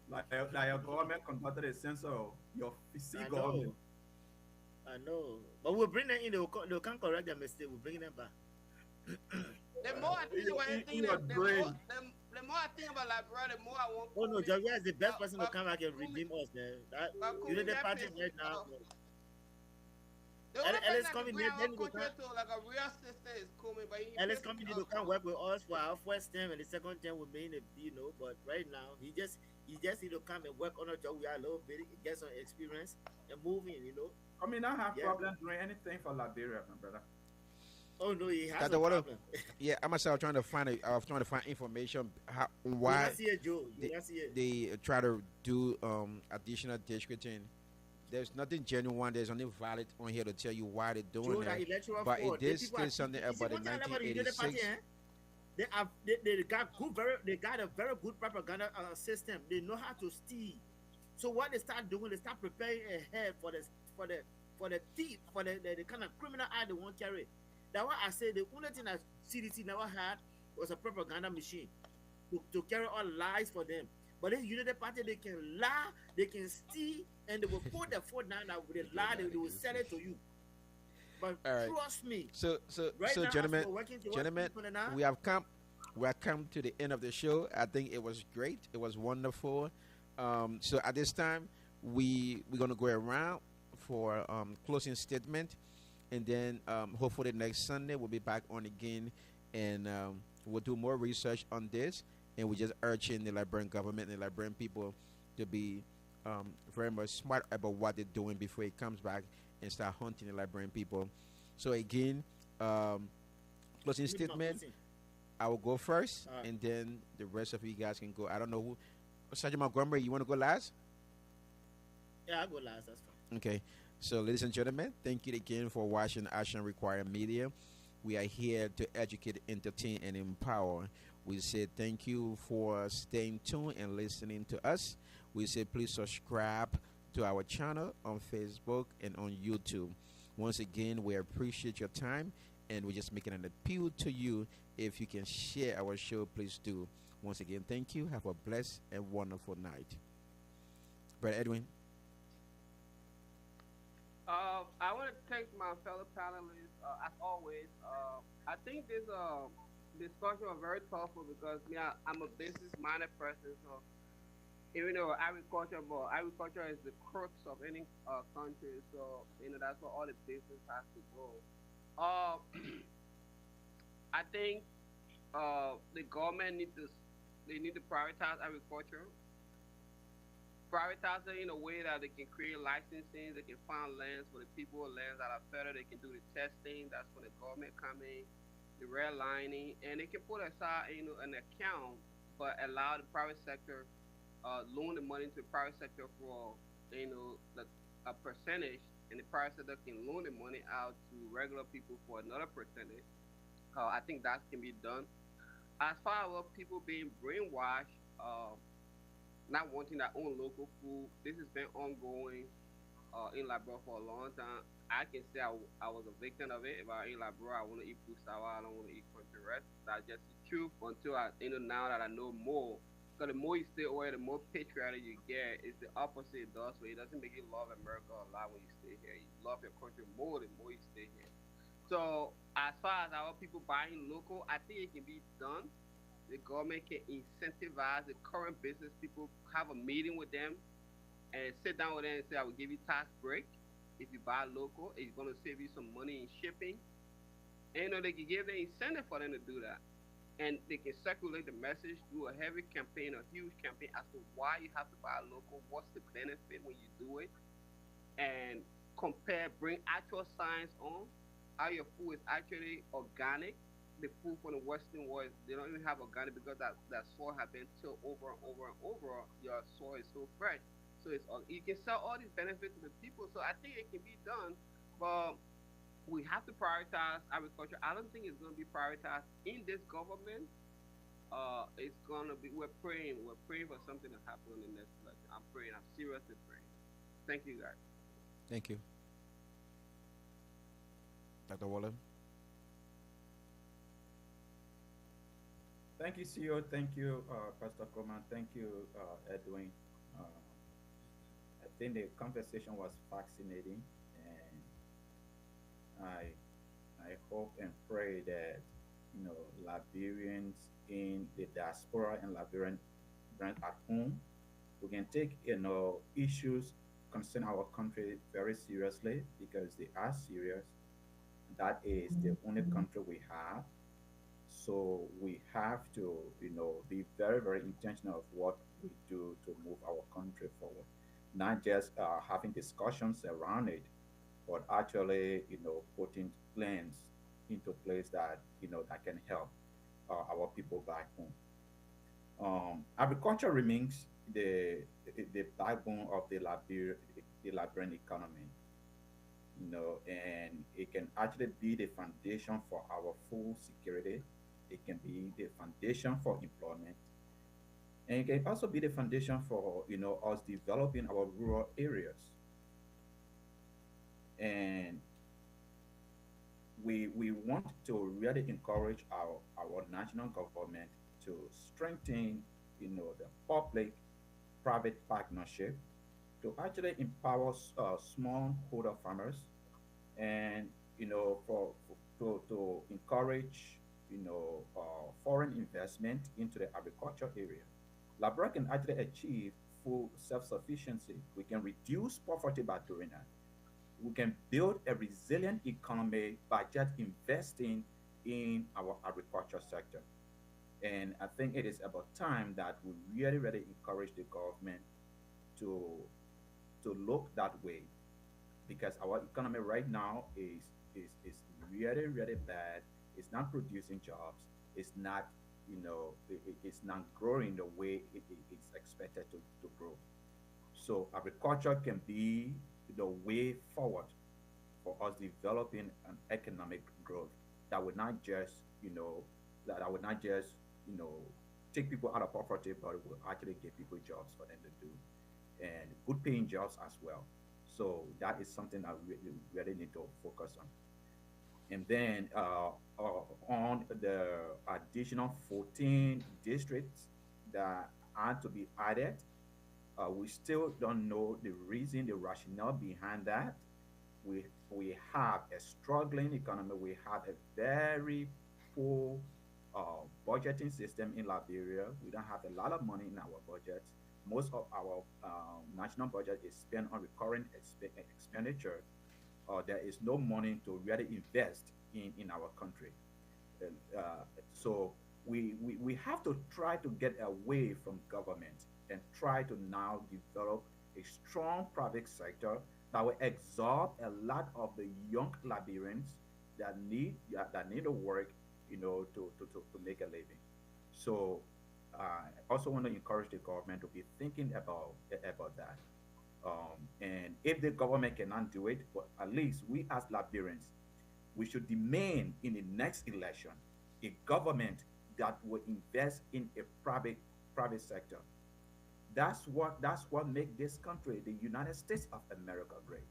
like your government conducted a census of your I government. know. I know. But we'll bring them in. They can't correct their mistake. We'll bring them back. The more I think about anything, In your brain. the more I think about Liberia, the more I want. Oh no, Javier is the best person to But- come back and but- redeem us, man. That but you know the Kumi party get right pissed now. off. The only Ellis person that coming can bring here, our then we go country to like a real system is Kumi, but he Ellis pissed company me to off. come work with us for our first term and the second term will be in the but right now he just need to come and work on a job. We are a little bit, get some experience and move in. I mean, I have Yeah. problems doing anything for Liberia, my brother. Oh no, he has Dr. a Water, problem. yeah, I myself trying to find information how You why don't see it, Joe. You don't see it. they try to do additional districting. There's nothing genuine. There's nothing valid on here to tell you why they're doing Joe, that. that electoral But fraud. it did The people say are something cheating. You see, about the one thing I love about the United 1986. Party, they got a very good propaganda system. They know how to steal. So what they start doing, they start preparing ahead for the thief, for the kind of criminal eye they want to carry. That's why I say the only thing that CDC never had was a propaganda machine to carry all lies for them. But this United Party, they can lie, they can steal, and they will put their foot down that with a lie, they will sell it to you. But All right. trust me, So right now, as gentlemen, we're working towards gentlemen, 2029, we have come to the end of the show. I think it was great. It was wonderful. So at this time, we're gonna go around for closing statement, and then hopefully next Sunday we'll be back on again, and we'll do more research on this, and we just urging the Liberian government and the Liberian people to be very much smart about what they're doing before it comes back and start hunting the Liberian people. So again, um, closing Give me my statement. closing. I will go first, All right. and then the rest of you guys can go. I don't know who. Sergeant Montgomery, you want to go last? Yeah, I go last. That's fine. Okay. So, ladies and gentlemen, thank you again for watching Action Required Media. We are here to educate, entertain, and empower. We say thank you for staying tuned and listening to us. We say please subscribe to our channel on Facebook and on YouTube. Once again, we appreciate your time, and we're just making an appeal to you. If you can share our show, please do. Once again, thank you. Have a blessed and wonderful night. Brother Edwin. I want to thank my fellow panelists. As always, I think this discussion was very thoughtful because me, I'm a business-minded person. So even though agriculture, but agriculture is the crux of any country. So that's where all the business has to go. Uh, I think the government need to prioritize agriculture, prioritize it in a way that they can create licensing, they can find lands for the people, lands that are better, they can do the testing, that's when the government come in, the redlining, and they can put aside, an account, but allow the private sector, loan the money to the private sector for, a percentage, and the private sector can loan the money out to regular people for another percentage. I think that can be done. As far as people being brainwashed, not wanting their own local food. This has been ongoing in Liberia for a long time. I can say I was a victim of it. If I eat Liberia, I want to eat food sour. I don't want to eat country rest. That's just the truth until now that I know more. Because the more you stay away, the more patriotic you get. It's the opposite it does. So it doesn't make you love America a lot when you stay here. You love your country more the more you stay here. So as far as our people buying local, I think it can be done. The government can incentivize the current business people, have a meeting with them, and sit down with them and say, I will give you tax break if you buy local. It's going to save you some money in shipping. And they can give the incentive for them to do that. And they can circulate the message, do a heavy campaign, a huge campaign as to why you have to buy local, what's the benefit when you do it, and compare, bring actual science on how your food is actually organic. The food from the Western world, they don't even have organic because that soil has been tilled over and over and over. Your soil is so fresh. So you can sell all these benefits to the people. So I think it can be done, but we have to prioritize agriculture. I don't think it's going to be prioritized in this government. It's going to be, we're praying for something to happen in the next election. I'm praying, I'm seriously praying. Thank you, guys. Thank you. Dr. Waller. Thank you, CEO. Thank you, Pastor Coleman. Thank you, Edwin. Uh, I think the conversation was fascinating, and I I hope and pray that Liberians in the diaspora and Liberian brand at home, we can take issues concern our country very seriously because they are serious. That is the only country we have, so we have to, be very, very intentional of what we do to move our country forward. Not just having discussions around it, but actually, putting plans into place that, that can help our people back home. Agriculture remains the backbone of the Liberian economy, and it can actually be the foundation for our food security. It can be the foundation for employment, and it can also be the foundation for us developing our rural areas. And we want to really encourage our national government to strengthen the public private partnership to actually empower smallholder farmers and to encourage foreign investment into the agriculture area. Liberia can actually achieve full self-sufficiency. We can reduce poverty by doing that. we can build a resilient economy by just investing in our agriculture sector. And I think it is about time that we really, really encourage the government to look that way, because our economy right now is really, really bad. It's not producing jobs. It's not, it's not growing the way it's expected to grow. So agriculture can be the way forward for us developing an economic growth that would not just, that would not just, you know, take people out of poverty, but it will actually give people jobs for them to do, and good paying jobs as well. So that is something that we really need to focus on. And then on the additional 14 districts that are to be added, we still don't know the reason, the rationale behind that. We have a struggling economy. We have a very poor budgeting system in Liberia. We don't have a lot of money in our budget. Most of our national budget is spent on recurrent expenditure. There is no money to really invest in our country. So we have to try to get away from government and try to now develop a strong private sector that will absorb a lot of the young Liberians that need to work, to make a living. So I also want to encourage the government to be thinking about that. And if the government cannot do it, but at least we as Liberians, we should demand in the next election a government that will invest in a private sector. That's what make this country, the United States of America, great.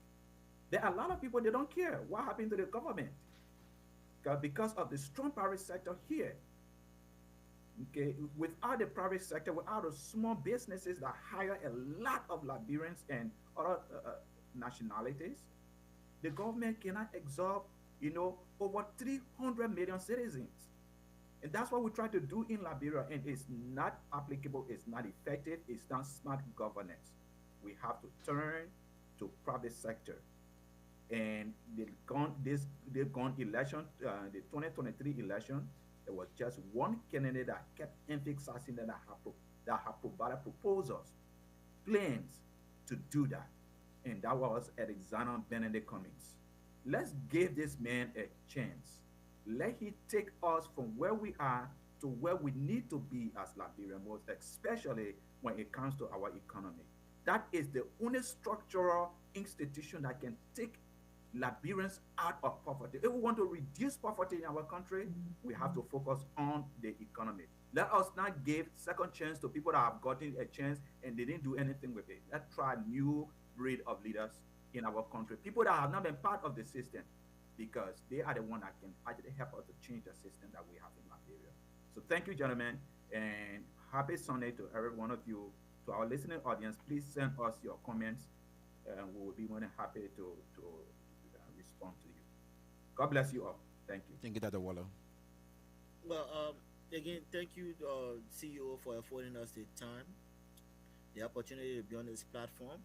There are a lot of people, they don't care what happened to the government. Because of the strong private sector here. Okay, without the private sector, without the small businesses that hire a lot of Liberians and other nationalities, the government cannot absorb, over 300 million citizens. And that's what we try to do in Liberia, and it's not applicable, it's not effective, it's not smart governance. We have to turn to private sector. And the gone election, the 2023 election, there was just one candidate that kept emphasizing that have provided proposals, plans to do that, and that was Alexander Benedict Cummings. Let's give this man a chance. Let him take us from where we are to where we need to be as Liberians, most especially when it comes to our economy. That is the only structural institution that can take Liberians out of poverty. If we want to reduce poverty in our country, we have to focus on the economy. Let us not give second chance to people that have gotten a chance and they didn't do anything with it. Let's try a new breed of leaders in our country. People that have not been part of the system, because they are the one that can actually help us to change the system that we have in Liberia. So thank you, gentlemen, and happy Sunday to every one of you. To our listening audience, please send us your comments, and we will be more than happy to respond to you. God bless you all. Thank you. Thank you, Dr. Waller. Well, again, thank you, CEO, for affording us the time, the opportunity to be on this platform.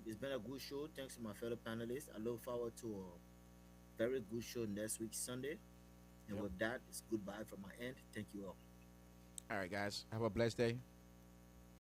It's been a good show. Thanks to my fellow panelists. I look forward to a very good show next week, Sunday. And Yep. with that, it's goodbye from my end. Thank you all. All right, guys. Have a blessed day.